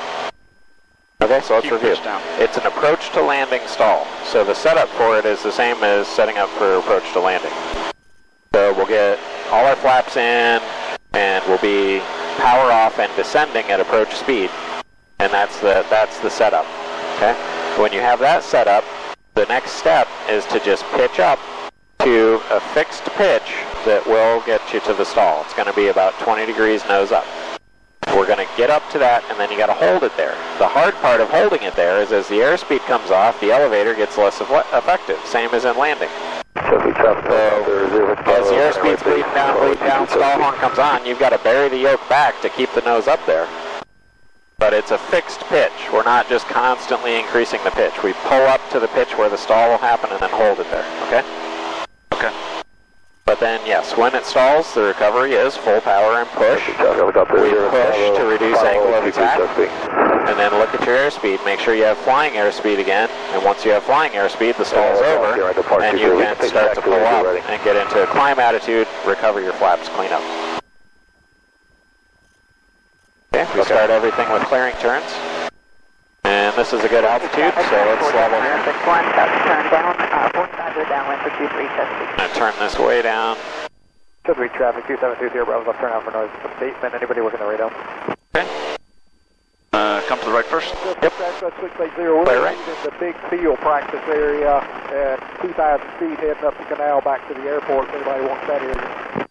Okay, so let's review. Down. It's an approach to landing stall. So the setup for it is the same as setting up for approach to landing. So we'll get all our flaps in and we'll be power off and descending at approach speed. And that's the setup. Okay? When you have that set up, the next step is to just pitch up to a fixed pitch that will get you to the stall. It's going to be about 20 degrees nose up. We're going to get up to that, and then you got to hold it there. The hard part of holding it there is as the airspeed comes off, the elevator gets less effective, same as in landing. So as the airspeed's bleeding down, stall horn comes on, you've got to bury the yoke back to keep the nose up there. But it's a fixed pitch. We're not just constantly increasing the pitch. We pull up to the pitch where the stall will happen and then hold it there, okay? Okay. But then, yes, when it stalls, the recovery is full power and push. We push to reduce angle of attack. And then look at your airspeed. Make sure you have flying airspeed again. And once you have flying airspeed, the stall is over. And you can start to pull up and get into a climb attitude, recover your flaps, clean up. Okay, we start everything with clearing turns. And this is a good altitude, so let's level here. 6-1, about to turn down, 45 downwind for 23 Chesapeake. I'm going to turn this way down. Chesapeake traffic, 2720, Bravo, left turn out for noise abatement. Anybody working the radar? Okay. Come to the right first. Yep. 680, we're right. in the big field practice area at 2,000 feet heading up the canal back to the airport. If anybody wants that area.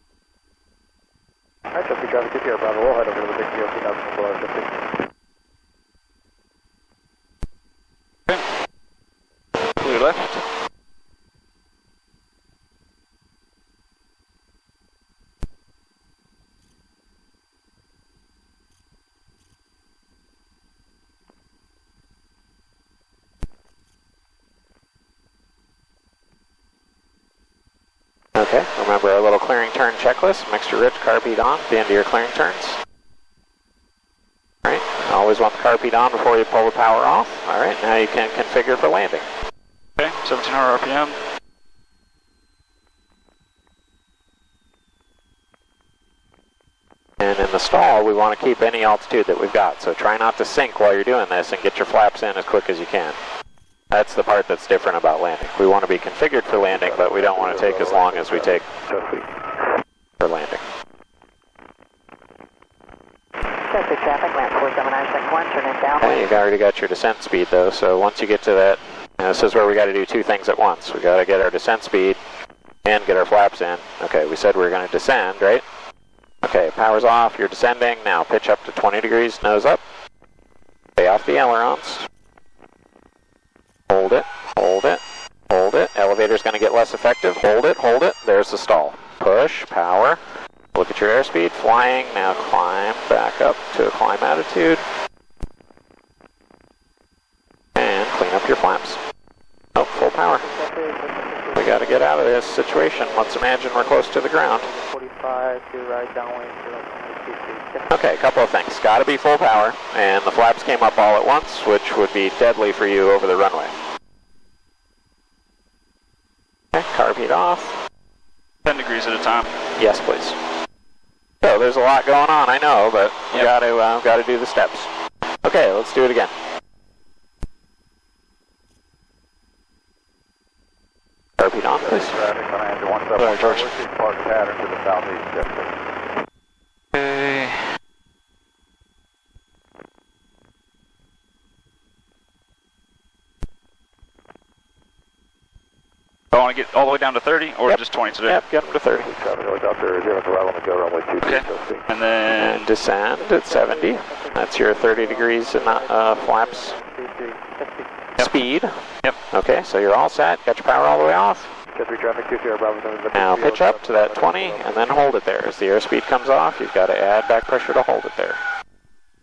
Alright, Chesapeake traffic, get here, Bravo. We'll head over to the big field, 2,000 feet below Chesapeake. Clear left. Okay, remember our little clearing turn checklist, mixture rich, carb heat on at the end of your clearing turns. Alright, always want the carb heat on before you pull the power off. Alright, now you can configure for landing. Okay, 1,700 RPM. And in the stall, we want to keep any altitude that we've got. So try not to sink while you're doing this and get your flaps in as quick as you can. That's the part that's different about landing. We want to be configured for landing, but we don't want to take as long as we take for landing. Chesapeake traffic, land 47961, turn in downwind. Okay, you've already got your descent speed though, so once you get to that, this is where we got to do two things at once. We got to get our descent speed and get our flaps in. Okay, we said we were going to descend, right? Okay, power's off, you're descending. Now pitch up to 20 degrees, nose up. Stay off the ailerons. Hold it, hold it, hold it. Elevator's going to get less effective. Hold it, hold it. There's the stall. Push, power. Look at your airspeed, flying. Now climb back up to a climb attitude. And clean up your flaps. Oh, full power. We got to get out of this situation. Let's imagine we're close to the ground. 45 to right downwind. Okay, a couple of things. Got to be full power, and the flaps came up all at once, which would be deadly for you over the runway. Okay, carb heat off. 10 degrees at a time. Yes, please. So there's a lot going on, I know, but we got to do the steps. Okay, let's do it again. Carb heat on, please. Sorry, George. Pattern to the southeast. Okay. I want to get all the way down to 30 or just 20 today? Yep, get them to 30. Okay. And then descend at 70. That's your 30 degrees and flaps. Speed. Yep. Okay, so you're all set. Got your power all the way off. Now pitch up to that 20 and then hold it there. As the airspeed comes off, you've got to add back pressure to hold it there.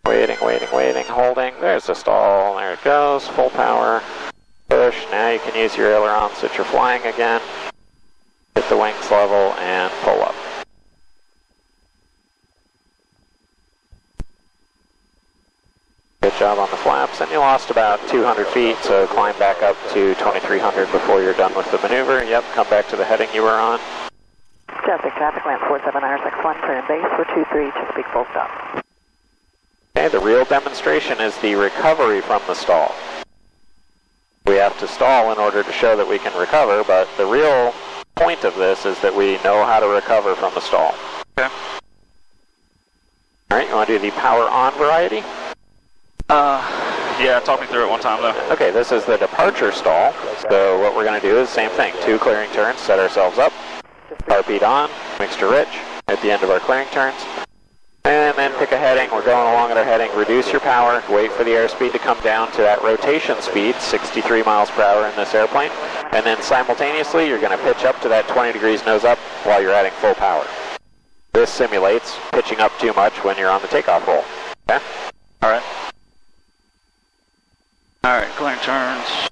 Waiting, waiting, waiting, holding. There's the stall. There it goes. Full power. Push. Now you can use your ailerons that you're flying again. Hit the wings level and pull up. Good job on the flaps, and you lost about 200 feet, so climb back up to 2300 before you're done with the maneuver. Yep, come back to the heading you were on. Chesapeake traffic, land 47961, turn in base for 23, Chesapeake full stop. Okay, the real demonstration is the recovery from the stall. We have to stall in order to show that we can recover, but the real point of this is that we know how to recover from the stall. Okay. Alright, you want to do the power on variety? Yeah, talk me through it one time though. Okay, this is the departure stall. So what we're going to do is the same thing. 2 clearing turns, set ourselves up. Carb heat on, mixture rich at the end of our clearing turns. And then pick a heading. We're going along at our heading. Reduce your power. Wait for the airspeed to come down to that rotation speed, 63 miles per hour in this airplane. And then simultaneously, you're going to pitch up to that 20 degrees nose up while you're adding full power. This simulates pitching up too much when you're on the takeoff roll. Okay? Alright. Alright, clearing turns.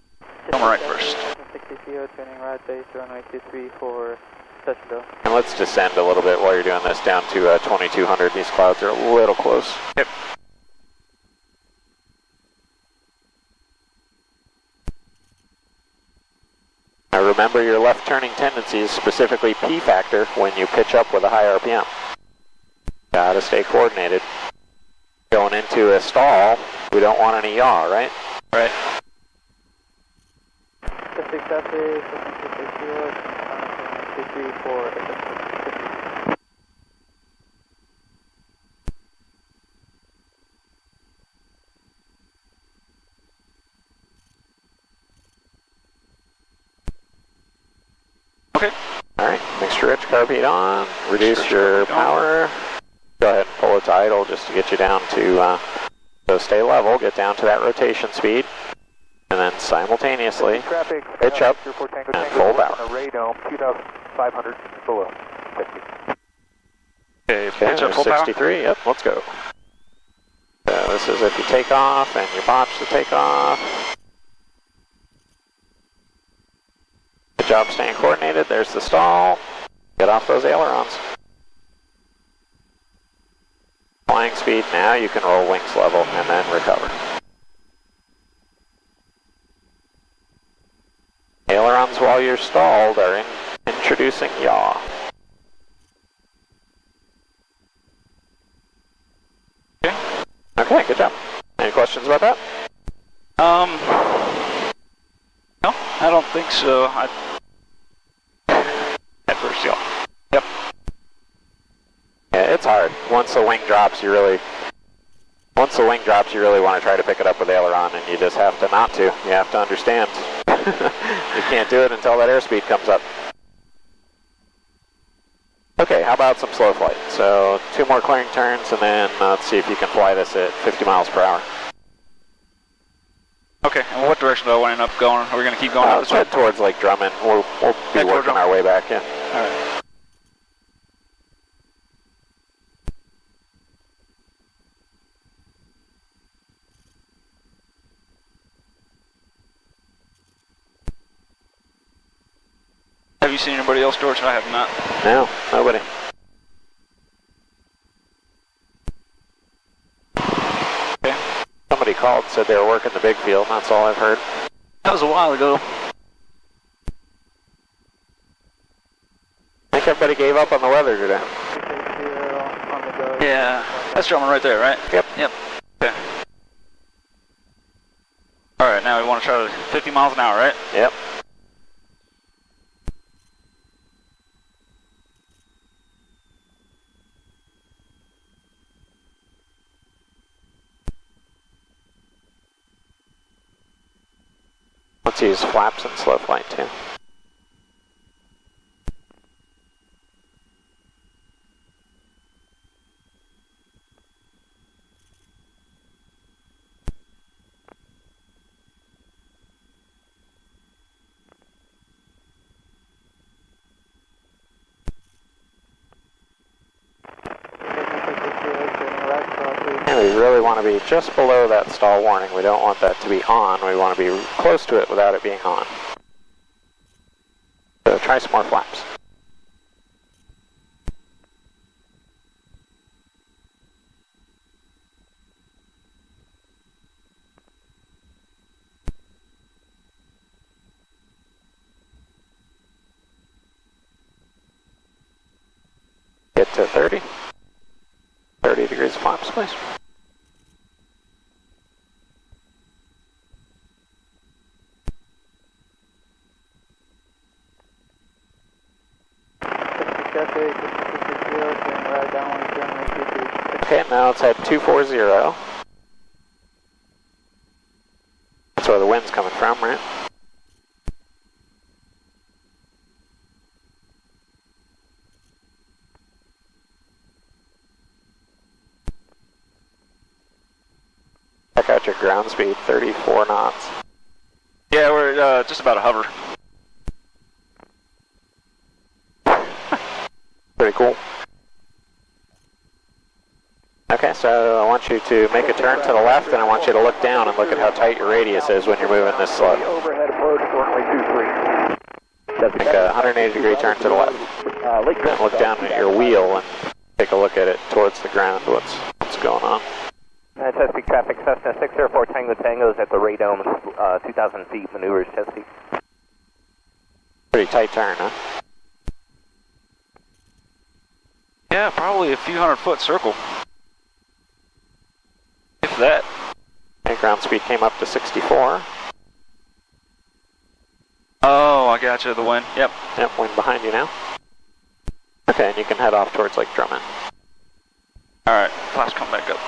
Come right first. 60, turning right base, runway 23 for touchdown. And let's descend a little bit while you're doing this down to 2200. These clouds are a little close. Yep. Now remember your left turning tendencies, specifically P factor, when you pitch up with a high RPM. Gotta stay coordinated. Going into a stall, we don't want any yaw, right? Right. Chesapeake traffic, 23 for Okay. Alright, mixture rich, carb heat on, reduce your power. Go ahead and pull it to idle just to get you down to, so stay level, get down to that rotation speed, and then simultaneously pitch up and full power. Radome, 2,500 below. Okay, Okay, pitch up full power. 63, yep, let's go. So this is if you take off and you botch the takeoff. Good job staying coordinated, there's the stall. Get off those ailerons. Flying speed, now you can roll wings level and then recover. Ailerons while you're stalled are introducing yaw. about that? No, I don't think so. At first, yeah. Yep. Yeah, it's hard. Once the wing drops, you really want to try to pick it up with aileron, and you just have to not to. You have to understand. You can't do it until that airspeed comes up. Okay, how about some slow flight? So 2 more clearing turns, and then let's see if you can fly this at 50 miles per hour. Okay, and what direction do I want to end up going? Are we going to keep going out this way? Head towards Lake Drummond. We'll be working our way back, yeah. All right. Have you seen anybody else, George? I have not. No, nobody. Okay. Somebody called, said they were working the big field, and that's all I've heard. That was a while ago. I think everybody gave up on the weather today. Yeah, that's Drummond right there, right? Yep. Yep. Okay. All right, now we want to try to 50 miles an hour, right? Yep. Let's use flaps and slow flight too. And we really want to be just below that stall warning. We don't want that to be on. We want to be close to it without it being on. So try some more flaps. Get to 30. 30 degrees of flaps, please. Okay, now let's head 240. That's where the wind's coming from, right? Check out your ground speed, 34 knots. Yeah, we're just about to hover. Pretty cool. Okay, so I want you to make a turn to the left, and I want you to look down and look at how tight your radius is when you're moving this slow. Overhead approach, runway 23. Make a 180-degree turn to the left. And look down at your wheel and take a look at it towards the ground, what's going on. Chesapeake traffic, Cessna 604 Tango Tango's at the radome, 2,000 feet, maneuvers Chesapeake. Pretty tight turn, huh? Yeah, probably a few 100-foot circle. If that. Okay, ground speed came up to 64. Oh, I got you, the wind. Yep. Yep, wind behind you now. Okay, and you can head off towards Lake Drummond. All right, flash come back up.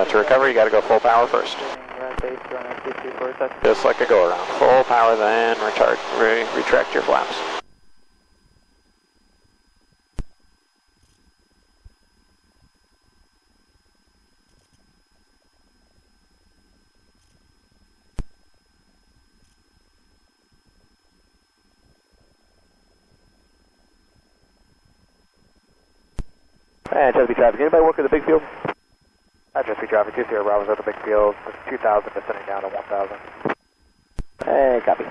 To recover, you got to go full power first. Just like a go-around. Full power, then retract your flaps. And Chesapeake traffic, anybody work at the big field? Chesapeake traffic, 20 Bravo's at the big field, 2,000 descending down to 1,000. Hey, copy.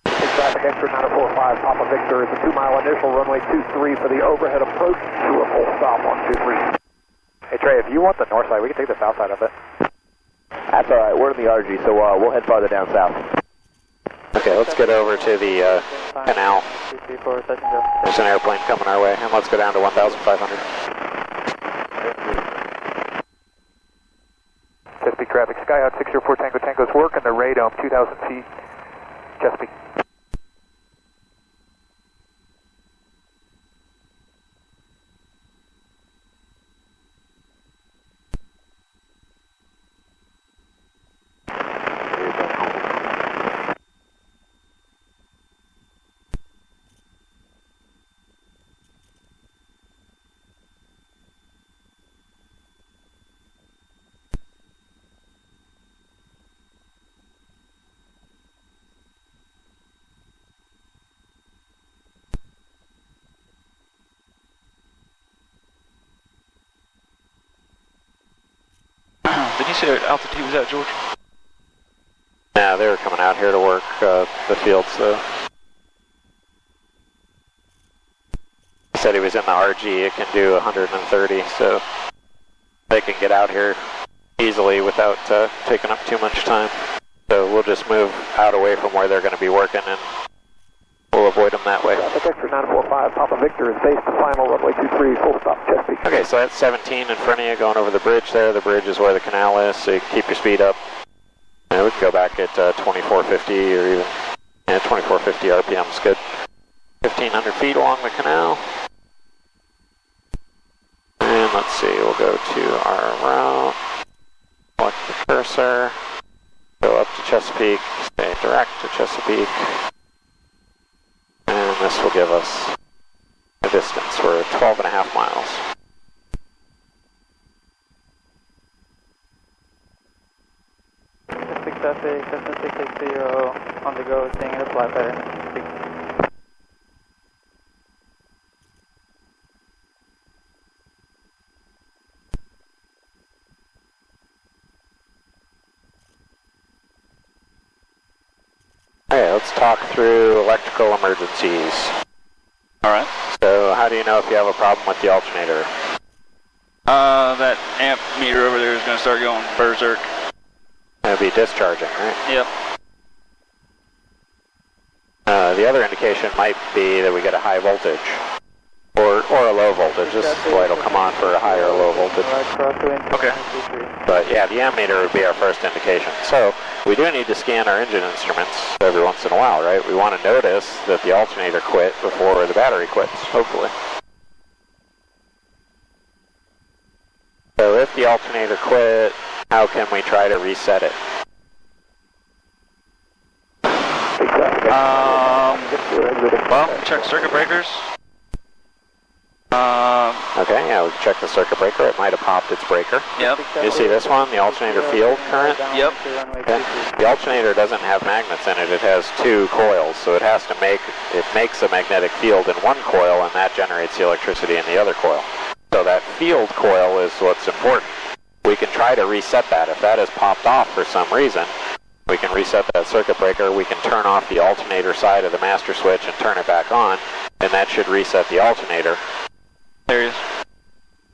Big traffic, extra 945, Papa Victor is a 2-mile initial, runway 23 for the overhead approach to a full stop on 23. Hey Trey, if you want the north side, we can take the south side of it. That's alright, we're in the RG, so we'll head farther down south. Okay, let's get over to the canal. There's an airplane coming our way, and let's go down to 1,500. Chesapeake traffic, Skyhawk 604 Tango Tango's work in the radome, 2,000 feet, Chesapeake. Did you say what altitude was at, George? Yeah, they were coming out here to work the fields, so. He said he was in the RG, it can do 130, so they can get out here easily without taking up too much time. So we'll just move out away from where they're going to be working and we'll avoid them that way. Traffic Extra 945, Papa Victor is base to final runway 23, full stop, Chesapeake. Okay, so that's 17 in front of you going over the bridge there. The bridge is where the canal is, so you can keep your speed up. And we can go back at 2450 or even 2450 RPM is good. 1,500 feet along the canal. And let's see, we'll go to our route. Select the cursor. Go up to Chesapeake. Stay direct to Chesapeake. And this will give us a distance. We're at 12.5 miles. Traffic, Cessna 660 on the go, staying in a flat pattern. Okay, let's talk through electrical emergencies. Alright. So, how do you know if you have a problem with the alternator? That amp meter over there is going to start going berserk. It'll be discharging, right? Yep. The other indication might be that we get a high voltage. Or a low voltage. This light will come on for a high or low voltage. Okay. But yeah, the ammeter would be our first indication. So, we do need to scan our engine instruments every once in a while, right? We want to notice that the alternator quit before the battery quits, hopefully. So if the alternator quit, how can we try to reset it? Well, check circuit breakers. Okay, yeah, we can check the circuit breaker. It might have popped its breaker. Yep. You see this one, the alternator field current? Yep. Okay. The alternator doesn't have magnets in it. It has two coils, so it makes a magnetic field in one coil, and that generates the electricity in the other coil. So that field coil is what's important. We can try to reset that. If that has popped off for some reason, we can reset that circuit breaker. We can turn off the alternator side of the master switch and turn it back on, and that should reset the alternator. There he is.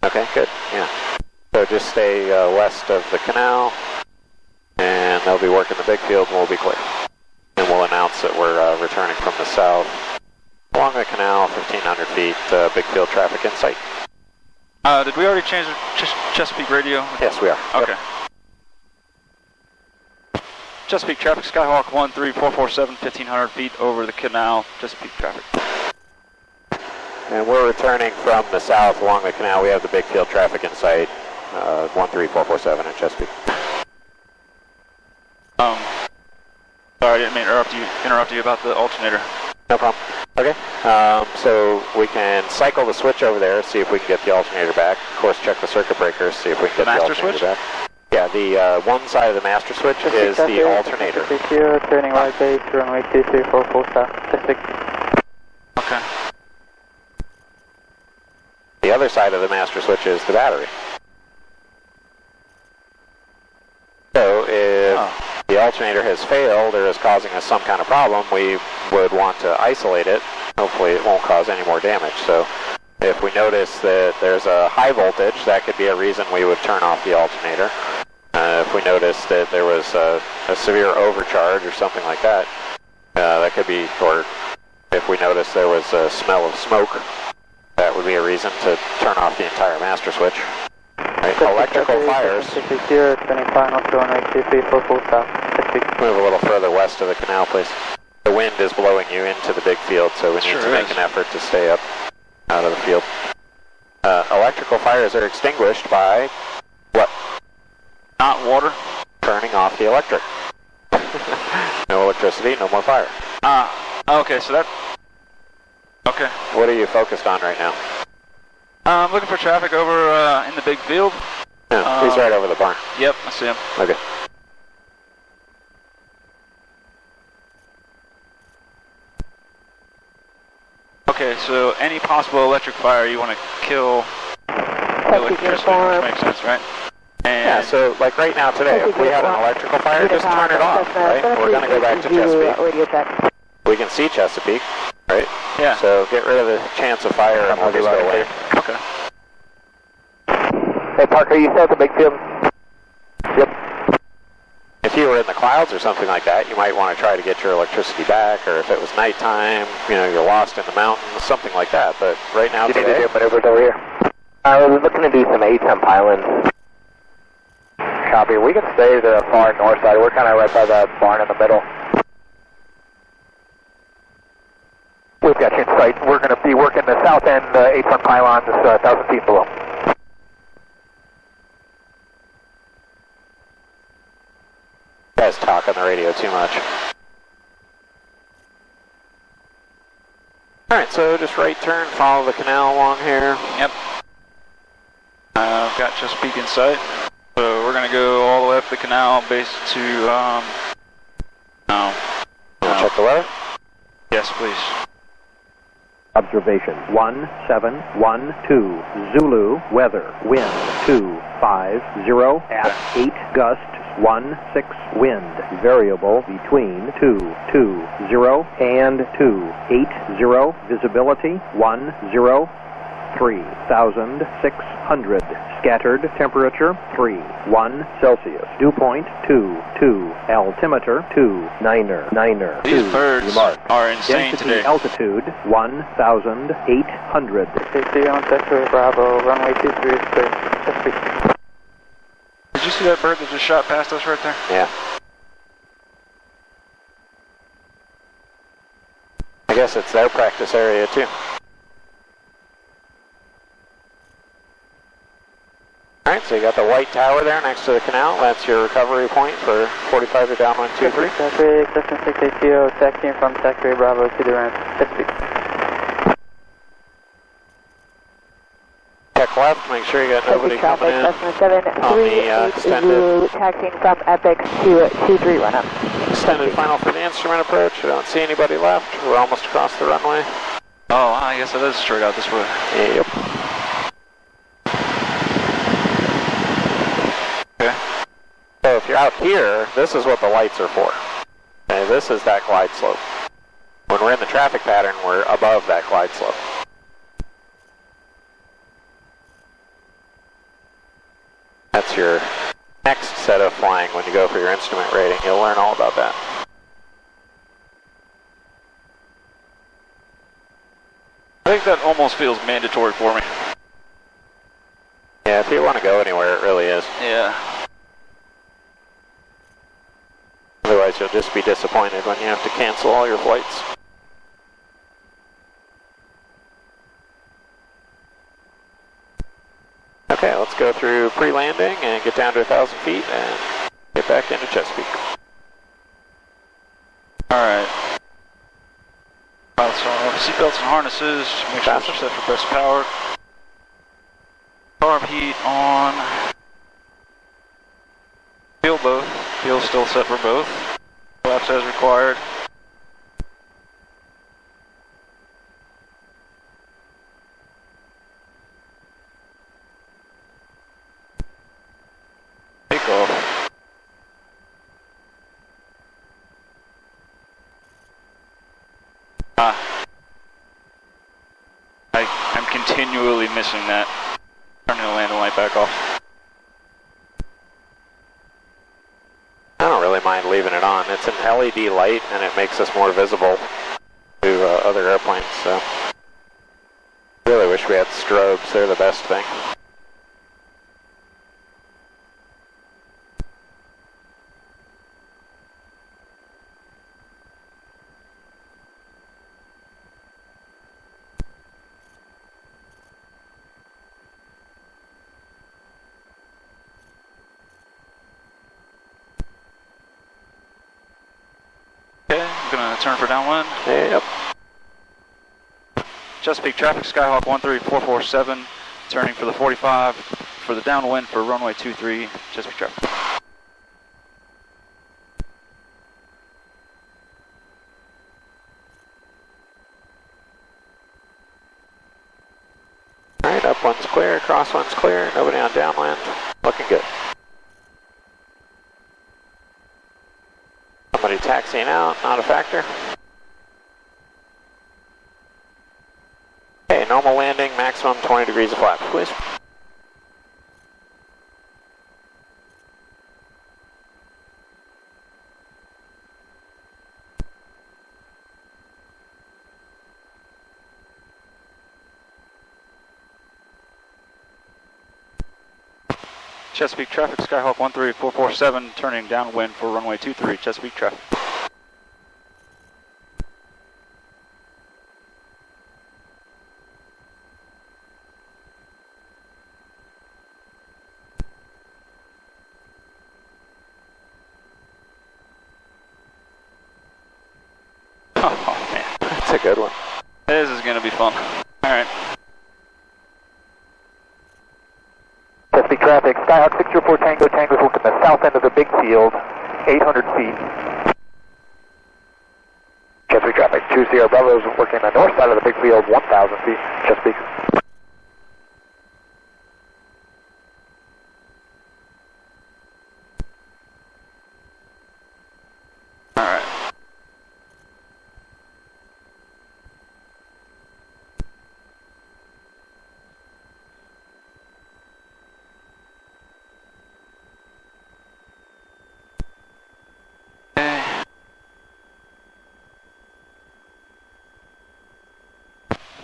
Okay, good, yeah. So just stay west of the canal, and they'll be working the big field, and we'll be clear. And we'll announce that we're returning from the south along the canal, 1,500 feet, big field traffic in sight. Did we already change the Chesapeake radio? Yes, we are. Okay. Yep. Chesapeake traffic, Skyhawk 13447, 1,500 feet over the canal, Chesapeake traffic. And we're returning from the south along the canal. We have the big field traffic in sight, 13447 in Chesapeake. Sorry, I didn't mean to interrupt you about the alternator. No problem. Okay, so we can cycle the switch over there, see if we can get the alternator back. Of course, check the circuit breakers, see if we can get the alternator back. Yeah, the one side of the master switch is the alternator. Turning right base, runway 23 for full stop. Okay. The other side of the master switch is the battery. So if the alternator has failed or is causing us some kind of problem, we would want to isolate it. Hopefully it won't cause any more damage. So if we notice that there's a high voltage, that could be a reason we would turn off the alternator. If we notice that there was a severe overcharge or something like that, that could be, or if we notice there was a smell of smoke, that would be a reason to turn off the entire master switch. Right, electrical fires. 660, spinning final to runway 23 for full stop. Chesapeake. Move a little further west of the canal, please. The wind is blowing you into the big field, so we need to make an effort to stay up out of the field. Electrical fires are extinguished by what? Not water. Turning off the electric. No electricity, no more fire. Okay, so that... Okay. What are you focused on right now? I'm looking for traffic over in the big field. Yeah, he's right over the barn. Yep, I see him. Okay. Okay, so any possible electric fire you want to kill electricity, which makes sense, right? And yeah, so like right now today, if we had an electrical fire, just turn it off, right? We're going to go back to Chesapeake. We can see Chesapeake, right? Yeah. So get rid of the chance of fire and we'll just go away. Okay. Hey Parker, you set the big field? Yep. If you were in the clouds or something like that, you might want to try to get your electricity back, or if it was nighttime, you know, you're lost in the mountains, something like that. But right now You need today... to do maneuvers over here. We're looking to do some A-temp islands. Copy. We can stay to the far north side. We're kind of right by that barn in the middle. We've got you in sight. We're going to be working the south end 8-ton pylons, 1,000 feet below. You guys talk on the radio too much. Alright, so just right turn, follow the canal along here. Yep. I've got Chesapeake in sight. So we're going to go all the way up the canal base to, Check the weather? Yes, please. Observation 1712 Zulu weather wind 250 at 8 gusts 16 wind variable between 220 and 280 visibility 103,600 scattered temperature 31 Celsius dew point 22 altimeter 299 These birds are insane density today. altitude 1,800 660 on sector Bravo, runway 23 clear. Chesapeake. Did you see that bird that just shot past us right there? Yeah. I guess it's their practice area too. Alright, so you got the white tower there next to the canal. That's your recovery point for 45 to downwind 23. Chesapeake, Cessna 680, taxiing from sector Bravo to the ramp. Chesapeake. Check left, make sure you got nobody coming in on the extended. Taxiing from Epic to 23 Extended final for the instrument approach. I don't see anybody left. We're almost across the runway. Oh, I guess it is straight out this way. Yep. Okay. So if you're out here, this is what the lights are for. Okay, this is that glide slope. When we're in the traffic pattern, we're above that glide slope. That's your next set of flying when you go for your instrument rating. You'll learn all about that. I think that almost feels mandatory for me. Yeah, if you want to go anywhere, it really is. Yeah. Otherwise, you'll just be disappointed when you have to cancel all your flights. Okay, let's go through pre-landing and get down to 1,000 feet and get back into Chesapeake. Alright. Seatbelts and harnesses, make sure they're set for best power. Carb heat on. Fuel both. Fuel still set for both. Flaps as required. Takeoff. I'm continually missing that. Turning the landing light back off. I don't really mind leaving it on. It's an LED light and it makes us more visible to other airplanes, so. Really wish we had strobes, they're the best thing. looking to turn for downwind. Yep. Chesapeake traffic, Skyhawk 13447, turning for the 45 for the downwind for runway 23, Chesapeake traffic. Alright, up one's clear, cross one's clear, nobody on downwind. Looking good. Somebody taxiing out, not a factor. Okay, normal landing, maximum 20 degrees of flaps, please. Chesapeake traffic, Skyhawk 13447, turning downwind for runway 23, Chesapeake traffic. Oh man, that's a good one. This is going to be fun. Alright. Chesapeake traffic, Skyhawk 604 Tango, Tango's working the south end of the big field, 800 feet. Chesapeake traffic, 2 Sierra Bravo's working the north side of the big field, 1,000 feet, Chesapeake. Alright.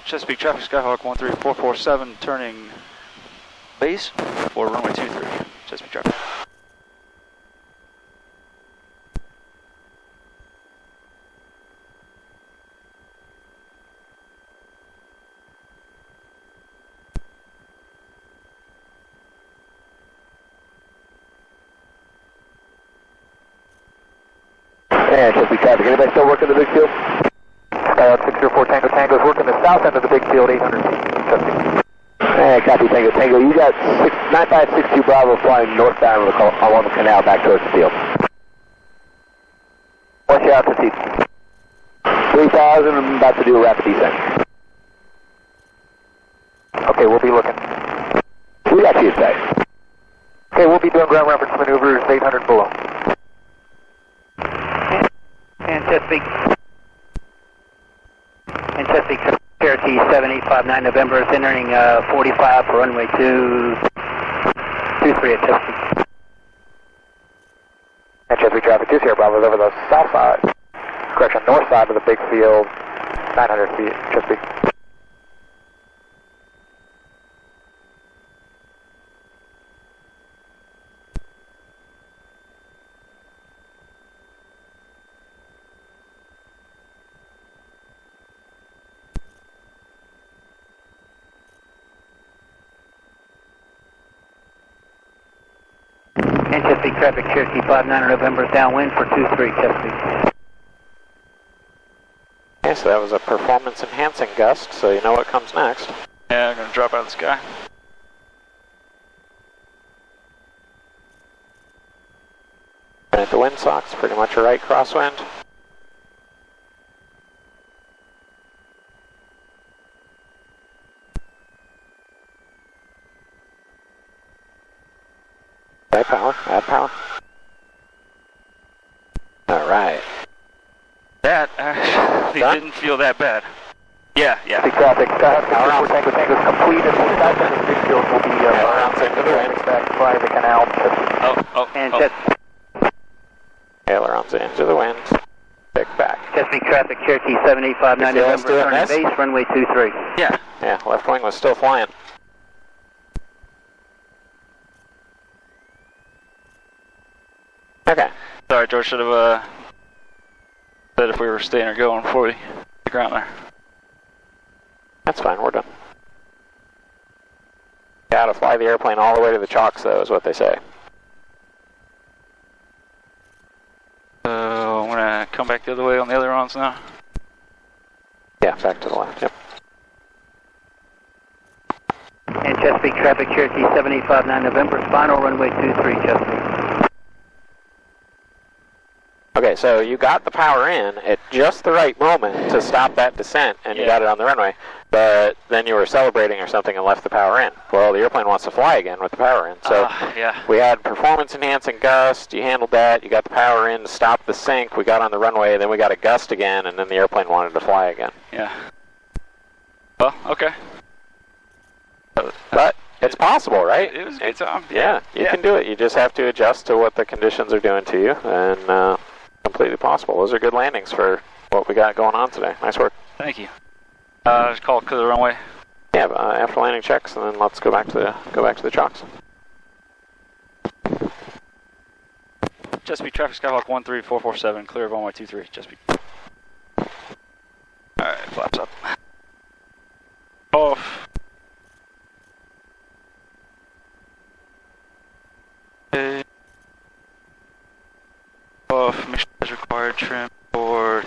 Chesapeake traffic, Skyhawk 13447, turning base for runway 23, Chesapeake traffic. And Chesapeake traffic, anybody still working the big field? Skyhawk 604 Tango, Tango's working the south end of the big field, 800 feet, Chesapeake. Hey, copy, Tango, Tango. You got 9562 Bravo flying northbound along the canal back towards the field. What's your altitude? 3,000, I'm about to do a rapid descent. Okay, we'll be looking. We got you today. Okay, we'll be doing ground reference maneuvers 800 below. And Chesapeake. And Chesapeake, Cherokee 7859 November is entering 45 for runway 23 at Chesapeake. And Chesapeake traffic, 2 Sierra Bravo's over the south side, correction, north side of the big field, 900 feet, Chesapeake. And Chesapeake traffic, Cherokee 59 November downwind for 23 Chesapeake. Okay, so that was a performance enhancing gust, so you know what comes next. Yeah, I'm going to drop out of the sky. And at the windsocks, pretty much a right crosswind. Add power, add power. Alright. That actually didn't feel that bad. Yeah. Chesapeake traffic, Skyhawk 604 Tango, Tango's complete, and the south end of the big field will be into the wind. back by the canal. And Ailerons into the wind. Pick back. Chesapeake traffic, Cherokee 7859 November turning base, runway 23. Yeah. Yeah, left wing was still flying. Okay. Sorry, George, should have said if we were staying or going before we the ground there. That's fine, we're done. Gotta fly the airplane all the way to the chocks, though, is what they say. So I'm gonna come back the other way on the other runs now? Yeah, back to the left, yep. And Chesapeake traffic, Cherokee 7859 November, final runway 23, Chesapeake. Okay, so you got the power in at just the right moment to stop that descent, and you got it on the runway, but then you were celebrating or something and left the power in. Well, the airplane wants to fly again with the power in, so we had performance-enhancing gust, you handled that, you got the power in to stop the sink, we got on the runway, then we got a gust again, and then the airplane wanted to fly again. Yeah. Well, okay. But it's possible, right? It was a good time. Yeah, you can do it. You just have to adjust to what the conditions are doing to you, and completely possible. Those are good landings for what we got going on today. Nice work. Thank you. Just call it to the runway. Yeah, after landing checks, and then let's go back to the chocks. Chesapeake traffic, Skyhawk 13447, clear of runway 23, Chesapeake. Alright, flaps up. Off. Okay. Off, mission as required, trim, board.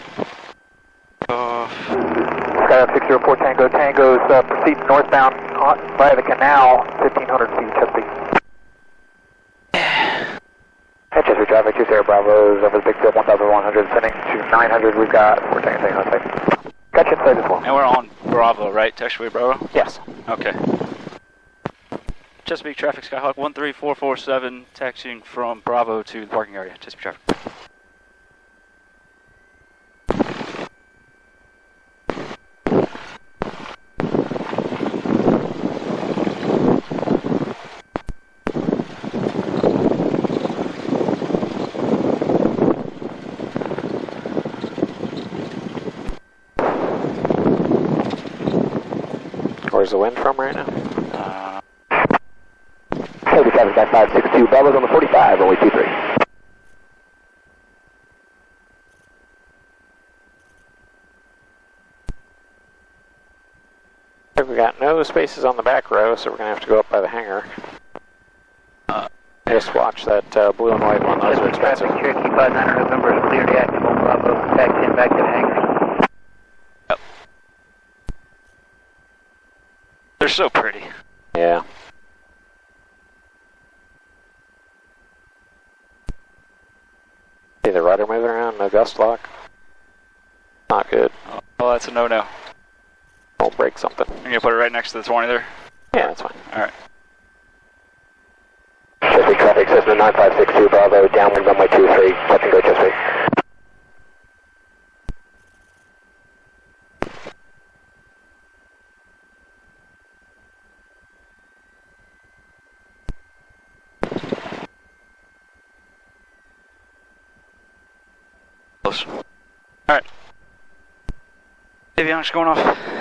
Off. Skyhawk 604 Tango, Tango's proceeding northbound via the canal, 1500 feet, Chesapeake. Hey, Chesapeake traffic, 20 Bravo's over the big field, 1100, sending to 900, we've got 4 Tango on site. Got you inside as well. And we're on Bravo, right? Taxiway Bravo? Yes. Okay. Chesapeake traffic, Skyhawk 13447, taxiing from Bravo to the parking area. Chesapeake traffic. Where's the wind from right now? Heavy traffic, 9562, Bravo's on the 45, runway 23. We got no spaces on the back row, so we're going to have to go up by the hangar. Just watch that blue and white one, those are expensive. Cherokee 59 November is clear to active on Bravo, taxiing back to the hangar. Yep. They're so pretty. Yeah. See the rudder moving around, no gust lock. Not good. Oh, that's a no-no. Won't break something. You're going to put it right next to the 20 there? Yeah, that's fine. Alright. Chesapeake traffic, Cessna 9562, Bravo, downwind runway 23, touch and go Chesapeake. Close. Alright. Avionics going off.